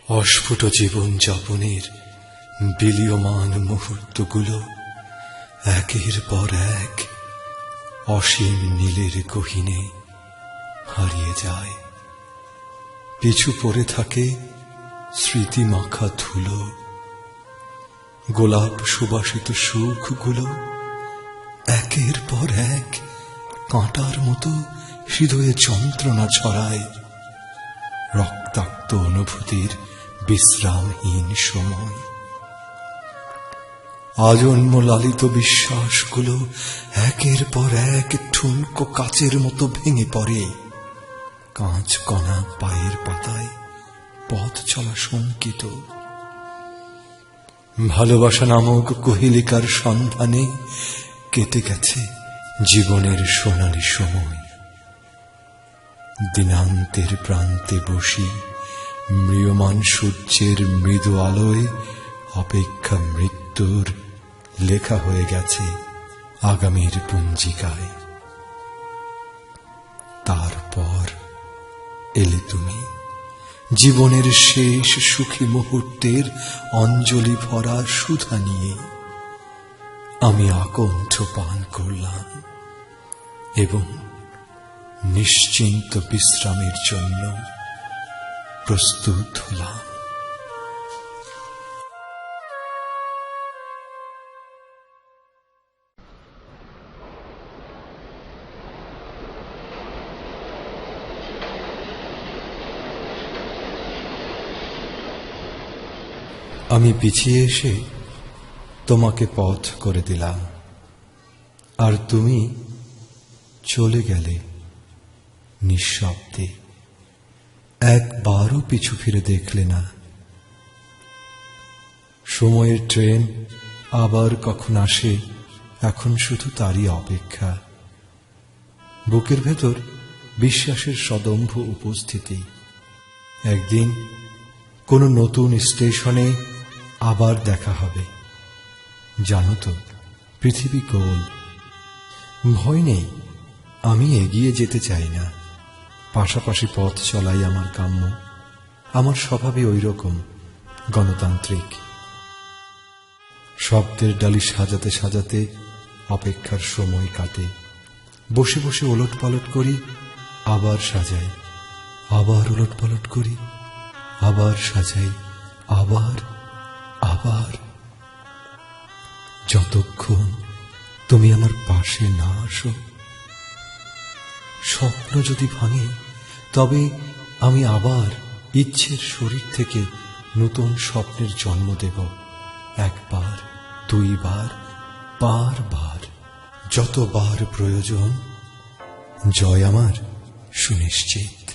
অস্ফুট জীবন যাপনের বিলীয়মান মুহূর্তগুলো একের পর এক অসীম নীলের গহীনে হারিয়ে যায়। পিছু পড়ে থাকে স্মৃতিমাখা ধুলো। গোলাপ সুবাসিত সুখগুলো একের পর এক কাঁটার মতো হৃদয়ে যন্ত্রণা ছড়ায়। রক্তাক্ত অনুভূতির বিশ্রামহীন সময়। আজন্ম লালিত বিশ্বাসগুলো একের পর এক ঠুনকো কাচের মতো ভেঙে পড়ে। কাঁচ কণা পায়ের পাতায় পথ চলা শঙ্কিত। ভালোবাসা নামক কোহেলিকার সন্ধানে কেটে গেছে জীবনের সোনালি সময়। দিনান্তের প্রান্তে বসি ম্রিয়মান সূর্যের মৃদু আলোয় অপেক্ষা মৃত্যুর লেখা হয়ে গেছে আগামীর পঞ্জিকায়। তারপর এলে তুমি, জীবনের শেষ সুখী মুহূর্তের অঞ্জলি ভরা সুধা নিয়ে। আমি আকণ্ঠ পান করলাম এবং নিশ্চিন্ত বিশ্রামের জন্য প্রস্তুত হলাম। আমি পিছিয়ে এসে তোমাকে পথ করে দিলাম, আর তুমি চলে গেলে নিঃশব্দে। একবারও পিছু ফিরে দেখলে না। সময়ের ট্রেন আবার কখন আসে এখন শুধু তারই অপেক্ষা। বুকের ভেতর বিশ্বাসের সদম্ভ উপস্থিতি। একদিন কোনো নতুন স্টেশনে আবার দেখা হবে। জানো তো, পৃথিবী গোল। ভয় নেই, আমি এগিয়ে যেতে চাই না। পাশাপাশি পথ চলাই আমার কাম্য। আমার স্বভাবে ওই রকম গণতান্ত্রিক। শব্দের ডালি সাজাতে সাজাতে অপেক্ষার সময় কাটে। বসে বসে ওলট পালট করি, আবার সাজাই, আবার ওলট পালট করি, আবার সাজাই, আবার আবার, যতক্ষণ তুমি আমার পাশে না আসো। স্বপ্ন যদি ভাঙে, তবে আমি আবার ইচ্ছের শরীর থেকে নতুন স্বপ্নের জন্ম দেব। একবার, দুইবার, বারবার, যতবার প্রয়োজন। জয় আমার সুনিশ্চিত।